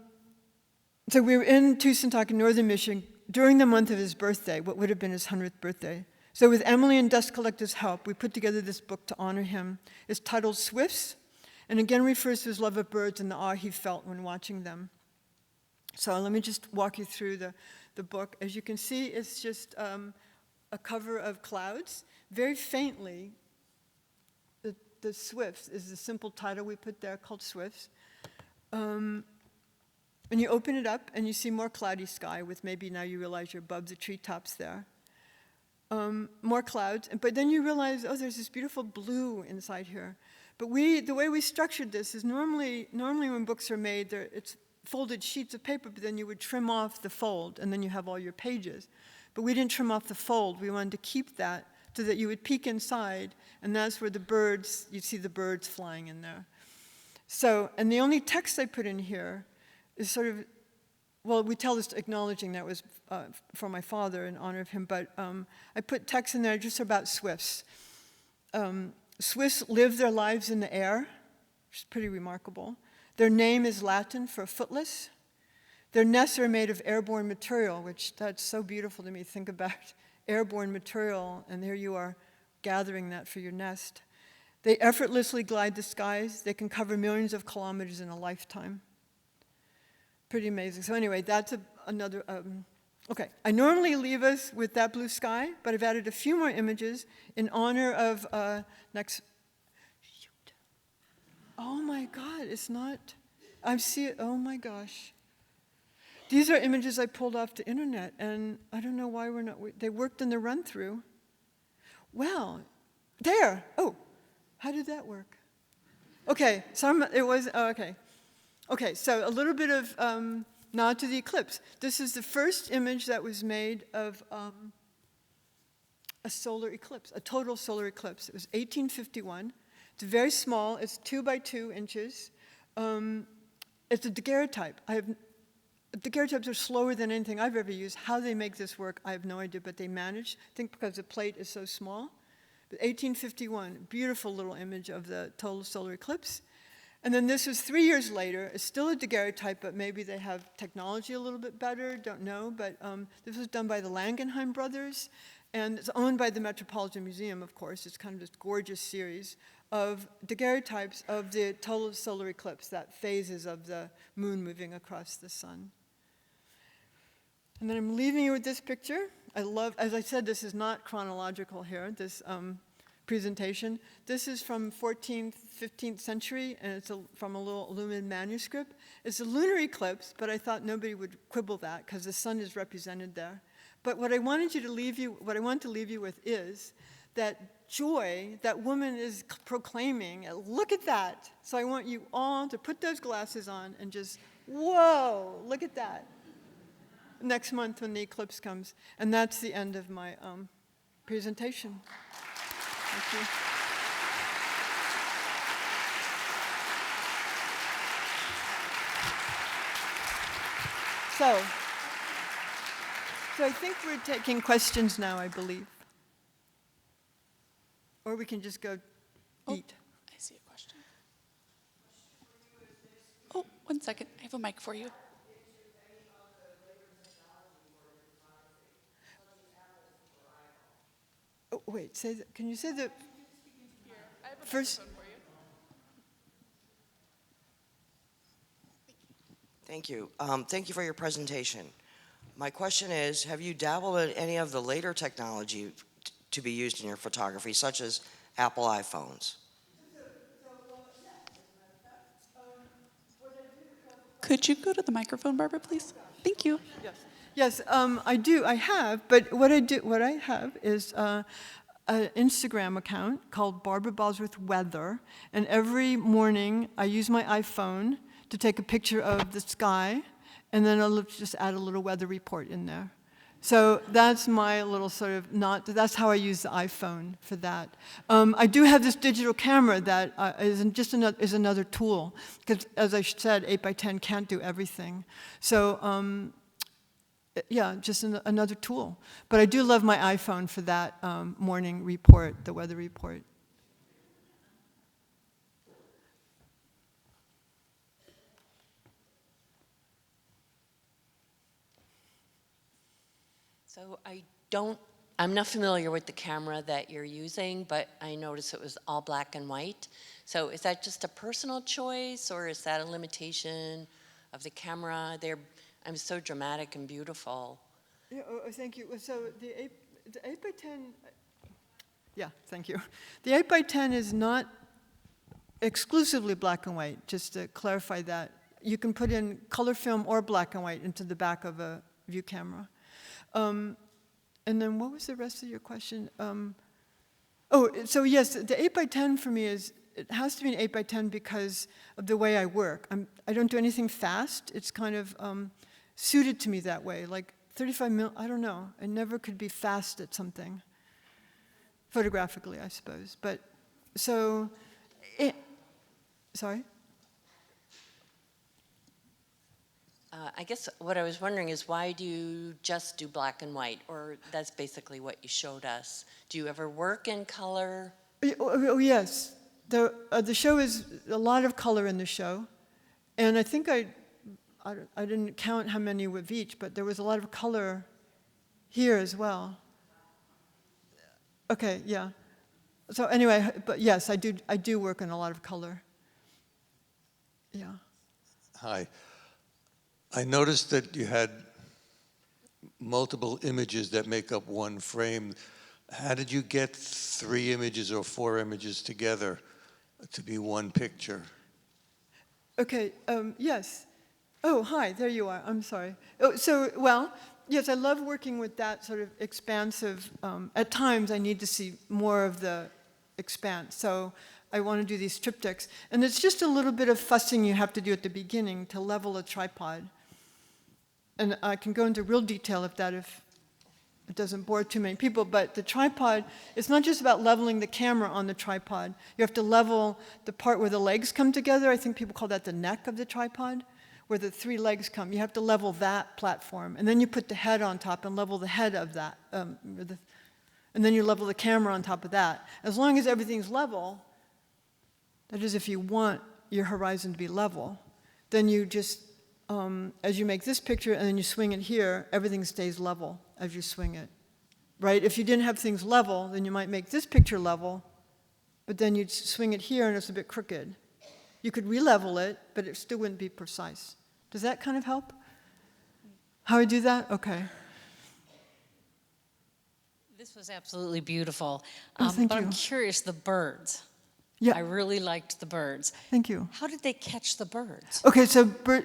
we were in Tucson-Talk in northern Michigan during the month of his birthday, what would have been his 100th birthday. So with Emily and Dust Collective's help, we put together this book to honor him. It's titled Swifts, and again refers to his love of birds and the awe he felt when watching them. So let me just walk you through the book. As you can see, it's just a cover of clouds. Very faintly, the Swifts is the simple title we put there called Swifts. And you open it up and you see more cloudy sky with maybe now you realize you're above the treetops there. More clouds, but then you realize, there's this beautiful blue inside here. But the way we structured this is normally when books are made, it's folded sheets of paper, but then you would trim off the fold and then you have all your pages. But we didn't trim off the fold. We wanted to keep that so that you would peek inside, and that's where you'd see the birds flying in there. So, and the only text I put in here is sort of well, we tell this acknowledging that was for my father in honor of him, but I put text in there just about Swifts. Swifts live their lives in the air, which is pretty remarkable. Their name is Latin for footless. Their nests are made of airborne material, which that's so beautiful to me. Think about airborne material, and here you are gathering that for your nest. They effortlessly glide the skies. They can cover millions of kilometers in a lifetime. Pretty amazing. So anyway, that's another, okay. I normally leave us with that blue sky, but I've added a few more images in honor of next, shoot. Oh my God, it's not, I see it, oh my gosh. These are images I pulled off the internet, and I don't know why we're not, they worked in the run-through. Well, there, oh, how did that work? Okay, it was, oh, okay. Okay, so a little bit of nod to the eclipse. This is the first image that was made of a solar eclipse, a total solar eclipse. It was 1851. It's very small. It's 2 by 2 inches. It's a daguerreotype. Daguerreotypes are slower than anything I've ever used. How they make this work, I have no idea, but they manage. I think because the plate is so small. But 1851, beautiful little image of the total solar eclipse. And then this was 3 years later. It's still a daguerreotype, but maybe they have technology a little bit better, don't know. But this was done by the Langenheim brothers, and it's owned by the Metropolitan Museum, of course. It's kind of this gorgeous series of daguerreotypes of the total solar eclipse, that phases of the moon moving across the sun. And then I'm leaving you with this picture. I love, as I said, this is not chronological here, this presentation. This is from 14th, 15th century, and it's from a little illuminated manuscript. It's a lunar eclipse, but I thought nobody would quibble that because the sun is represented there. But what I want to leave you with is that joy that woman is proclaiming. Look at that. So I want you all to put those glasses on and just, whoa, look at that. Next month when the eclipse comes. And that's the end of my presentation. Thank you. So I think we're taking questions now, I believe. Or we can just go eat. I see a question. Oh, 1 second. I have a mic for you. Oh, wait, say that. Can you say the first? Thank you. Thank you for your presentation. My question is, have you dabbled in any of the later technology to be used in your photography, such as Apple iPhones? Could you go to the microphone, Barbara, please? Thank you. Yes. Yes, I do. I have, but what I have is an Instagram account called Barbara Bosworth Weather, and every morning I use my iPhone to take a picture of the sky, and then I'll just add a little weather report in there. So that's my little sort of that's how I use the iPhone for that. I do have this digital camera that is another tool, because as I said, 8x10 can't do everything. So. Yeah, just another tool. But I do love my iPhone for that morning report, the weather report. So I'm not familiar with the camera that you're using, but I noticed it was all black and white. So is that just a personal choice, or is that a limitation of the camera? I'm so dramatic and beautiful. Yeah, thank you. So the 8x10, yeah, thank you. The 8x10 is not exclusively black and white, just to clarify that. You can put in color film or black and white into the back of a view camera. And then what was the rest of your question? So yes, the 8x10 for me it has to be an 8x10 because of the way I work. I don't do anything fast. It's kind of suited to me that way. Like 35 mil, I don't know. I never could be fast at something. Photographically, I suppose. But, so, sorry? I guess what I was wondering is why do you just do black and white? Or that's basically what you showed us. Do you ever work in color? Oh, yes. The show is a lot of color in the show. And I think I didn't count how many with each, but there was a lot of color here as well. Okay, yeah. So anyway, but yes, I do work in a lot of color. Yeah. Hi. I noticed that you had multiple images that make up one frame. How did you get 3 images or 4 images together to be one picture? Okay, yes. Oh, hi, there you are. I'm sorry. Oh, so, well, yes, I love working with that sort of expansive. At times, I need to see more of the expanse. So I want to do these triptychs. And it's just a little bit of fussing you have to do at the beginning to level a tripod. And I can go into real detail if it doesn't bore too many people, but the tripod, it's not just about leveling the camera on the tripod. You have to level the part where the legs come together. I think people call that the neck of the tripod, where the 3 legs come. You have to level that platform. And then you put the head on top and level the head of that. And then you level the camera on top of that. As long as everything's level, that is if you want your horizon to be level, then you just, as you make this picture and then you swing it here, everything stays level as you swing it, right? If you didn't have things level, then you might make this picture level, but then you'd swing it here and it's a bit crooked. You could re-level it, but it still wouldn't be precise. Does that kind of help? How I do that? Okay. This was absolutely beautiful. Thank but you. I'm curious, the birds. Yeah. I really liked the birds. Thank you. How did they catch the birds? Okay, so they're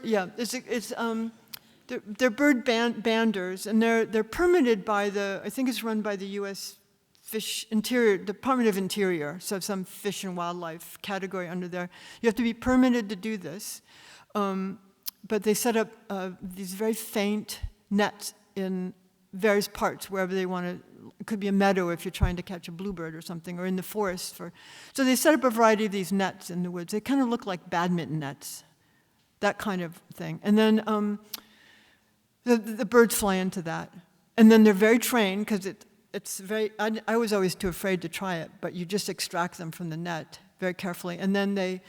bird banders, and they're permitted by I think it's run by the U.S. Department of Interior, so some fish and wildlife category under there. You have to be permitted to do this, but they set up these very faint nets in various parts wherever they want to. It could be a meadow if you're trying to catch a bluebird or something, or in the forest. So they set up a variety of these nets in the woods. They kind of look like badminton nets, that kind of thing. And then the birds fly into that. And then they're very trained, because it's very, I was always too afraid to try it, but you just extract them from the net very carefully. And then they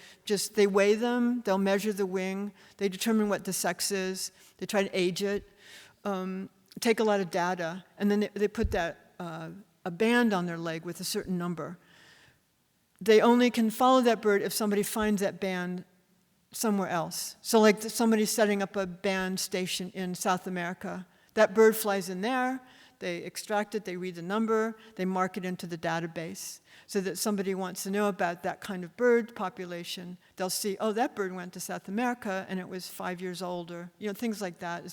weigh them, they'll measure the wing, they determine what the sex is, they try to age it, take a lot of data, and then they put a band on their leg with a certain number. They only can follow that bird if somebody finds that band somewhere else. So like somebody's setting up a band station in South America. That bird flies in there, they extract it, they read the number, they mark it into the database so that somebody wants to know about that kind of bird population. They'll see, oh, that bird went to South America and it was 5 years old, or things like that.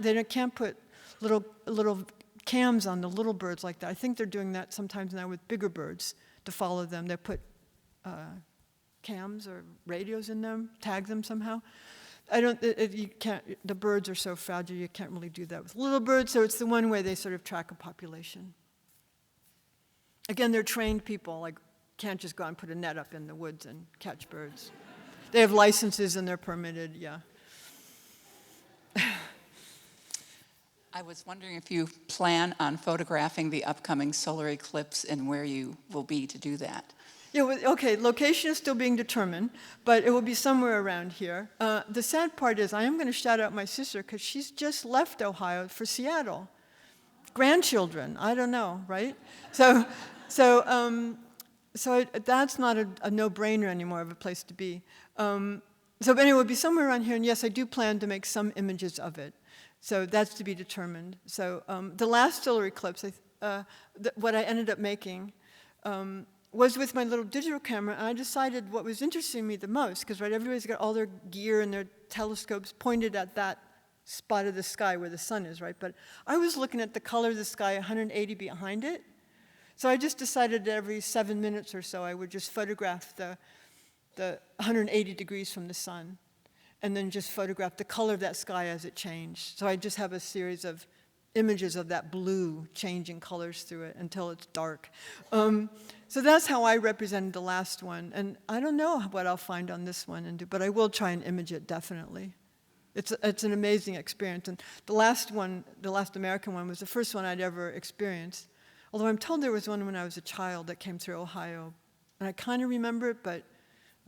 They can't put little cams on the little birds like that. I think they're doing that sometimes now with bigger birds to follow them. They put cams or radios in them, tag them somehow. You can't. The birds are so fragile, you can't really do that with little birds. So it's the one way they sort of track a population. Again, they're trained people. Like, can't just go out and put a net up in the woods and catch birds. They have licenses and they're permitted. Yeah. I was wondering if you plan on photographing the upcoming solar eclipse and where you will be to do that. Yeah, well, okay, location is still being determined, but it will be somewhere around here. The sad part is I am going to shout out my sister because she's just left Ohio for Seattle. Grandchildren, I don't know, right? So that's not a no-brainer anymore of a place to be. So anyway, it will be somewhere around here, and yes, I do plan to make some images of it. So that's to be determined. So the last solar eclipse, what I ended up making was with my little digital camera, and I decided what was interesting me the most, because everybody's got all their gear and their telescopes pointed at that spot of the sky where the sun is, right? But I was looking at the color of the sky 180 behind it. So I just decided that every 7 minutes or so I would just photograph the 180 degrees from the sun, and then just photograph the color of that sky as it changed. So I just have a series of images of that blue changing colors through it until it's dark. So that's how I represented the last one. And I don't know what I'll find on this one, but I will try and image it definitely. It's an amazing experience. And the last American one, was the first one I'd ever experienced. Although I'm told there was one when I was a child that came through Ohio. And I kind of remember it, but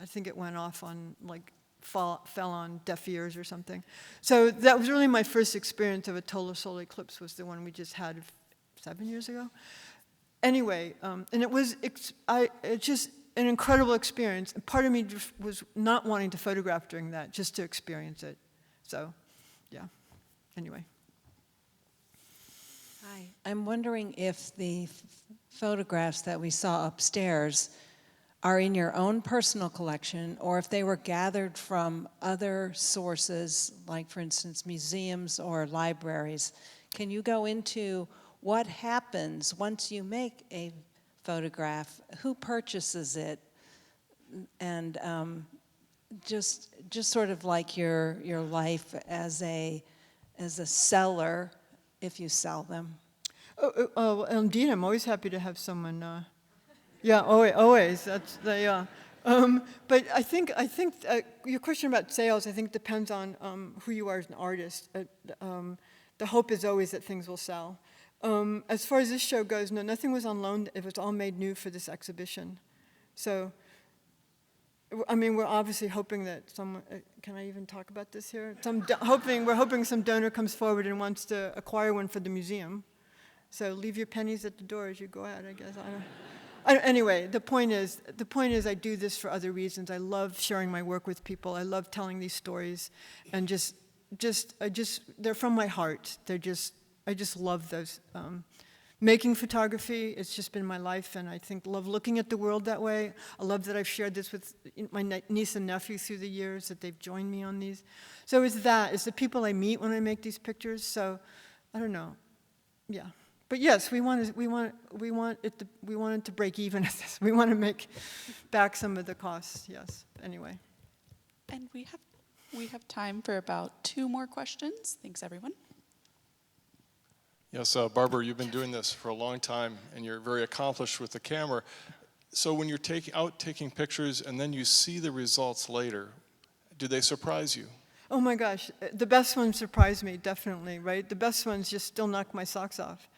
I think it went off on, like, fell on deaf ears or something. So that was really my first experience of a total solar eclipse, was the one we just had 7 years ago. Anyway, and it was it's just an incredible experience. And part of me just was not wanting to photograph during that, just to experience it. So, yeah, anyway. Hi, I'm wondering if the photographs that we saw upstairs are in your own personal collection, or if they were gathered from other sources, like, for instance, museums or libraries. Can you go into what happens once you make a photograph? Who purchases it? And just sort of like your life as a seller, if you sell them. Oh, indeed, I'm always happy to have someone. Yeah, always. That's the. But I think your question about sales, I think, depends on who you are as an artist. The hope is always that things will sell. As far as this show goes, no, nothing was on loan. It was all made new for this exhibition. So, I mean, we're obviously hoping that someone, can I even talk about this here? We're hoping some donor comes forward and wants to acquire one for the museum. So leave your pennies at the door as you go out, I guess. Anyway, the point is I do this for other reasons. I love sharing my work with people. I love telling these stories, and they're from my heart. I just love those. Making photography, it's just been my life, and I love looking at the world that way. I love that I've shared this with my niece and nephew through the years, that they've joined me on these. So it's the people I meet when I make these pictures. So, I don't know, yeah. But yes, we want it to break even at this. We want to make back some of the costs. Yes. Anyway. And we have time for about 2 more questions. Thanks, everyone. Yes, Barbara, you've been doing this for a long time, and you're very accomplished with the camera. So when you're taking pictures and then you see the results later, do they surprise you? Oh my gosh, the best ones surprise me, definitely, right? The best ones just still knock my socks off.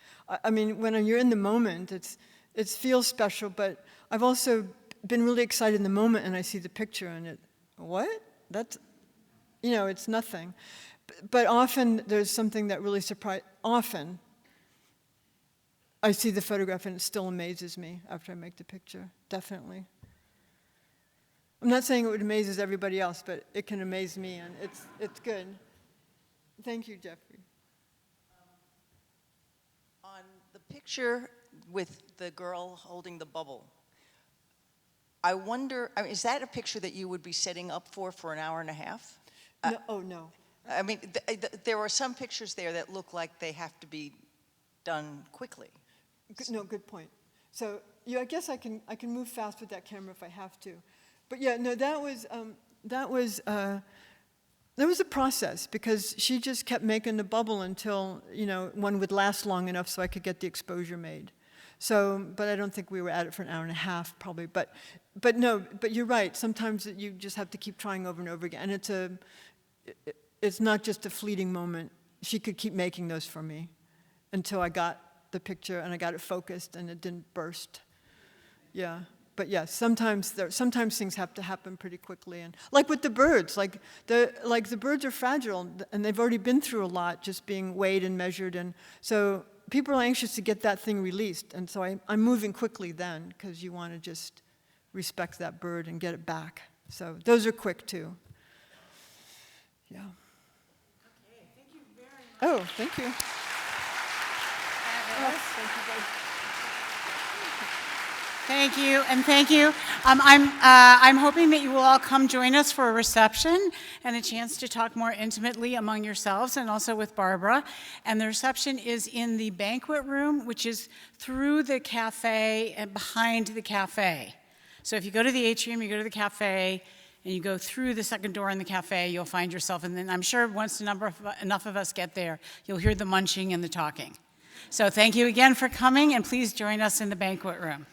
I mean, when you're in the moment, it feels special, but I've also been really excited in the moment, and I see the picture, and what? That's, it's nothing. But often there's something that really often I see the photograph and it still amazes me after I make the picture, definitely. I'm not saying it would amaze everybody else, but it can amaze me, and it's good. Thank you, Jeffrey. On the picture with the girl holding the bubble, I wonder, is that a picture that you would be setting up for an hour and a half? No, oh, no. I mean, there are some pictures there that look like they have to be done quickly. No, good point. So, I guess I can move fast with that camera if I have to. But yeah, no, that was a process, because she just kept making the bubble until, one would last long enough so I could get the exposure made. So, but I don't think we were at it for an hour and a half, probably. But you're right. Sometimes you just have to keep trying over and over again. And it's not just a fleeting moment. She could keep making those for me until I got the picture and I got it focused and it didn't burst. Yeah. But yeah, sometimes things have to happen pretty quickly, and like with the birds, the birds are fragile, and they've already been through a lot, just being weighed and measured, and so people are anxious to get that thing released, and so I'm moving quickly then, because you want to just respect that bird and get it back. So those are quick too. Yeah. Okay, thank you very much. Oh, thank you. Thank you both. Thank you, and thank you. I'm hoping that you will all come join us for a reception and a chance to talk more intimately among yourselves, and also with Barbara. And the reception is in the banquet room, which is through the cafe and behind the cafe. So if you go to the atrium, you go to the cafe, and you go through the second door in the cafe, you'll find yourself, and then I'm sure once enough of us get there, you'll hear the munching and the talking. So thank you again for coming, and please join us in the banquet room.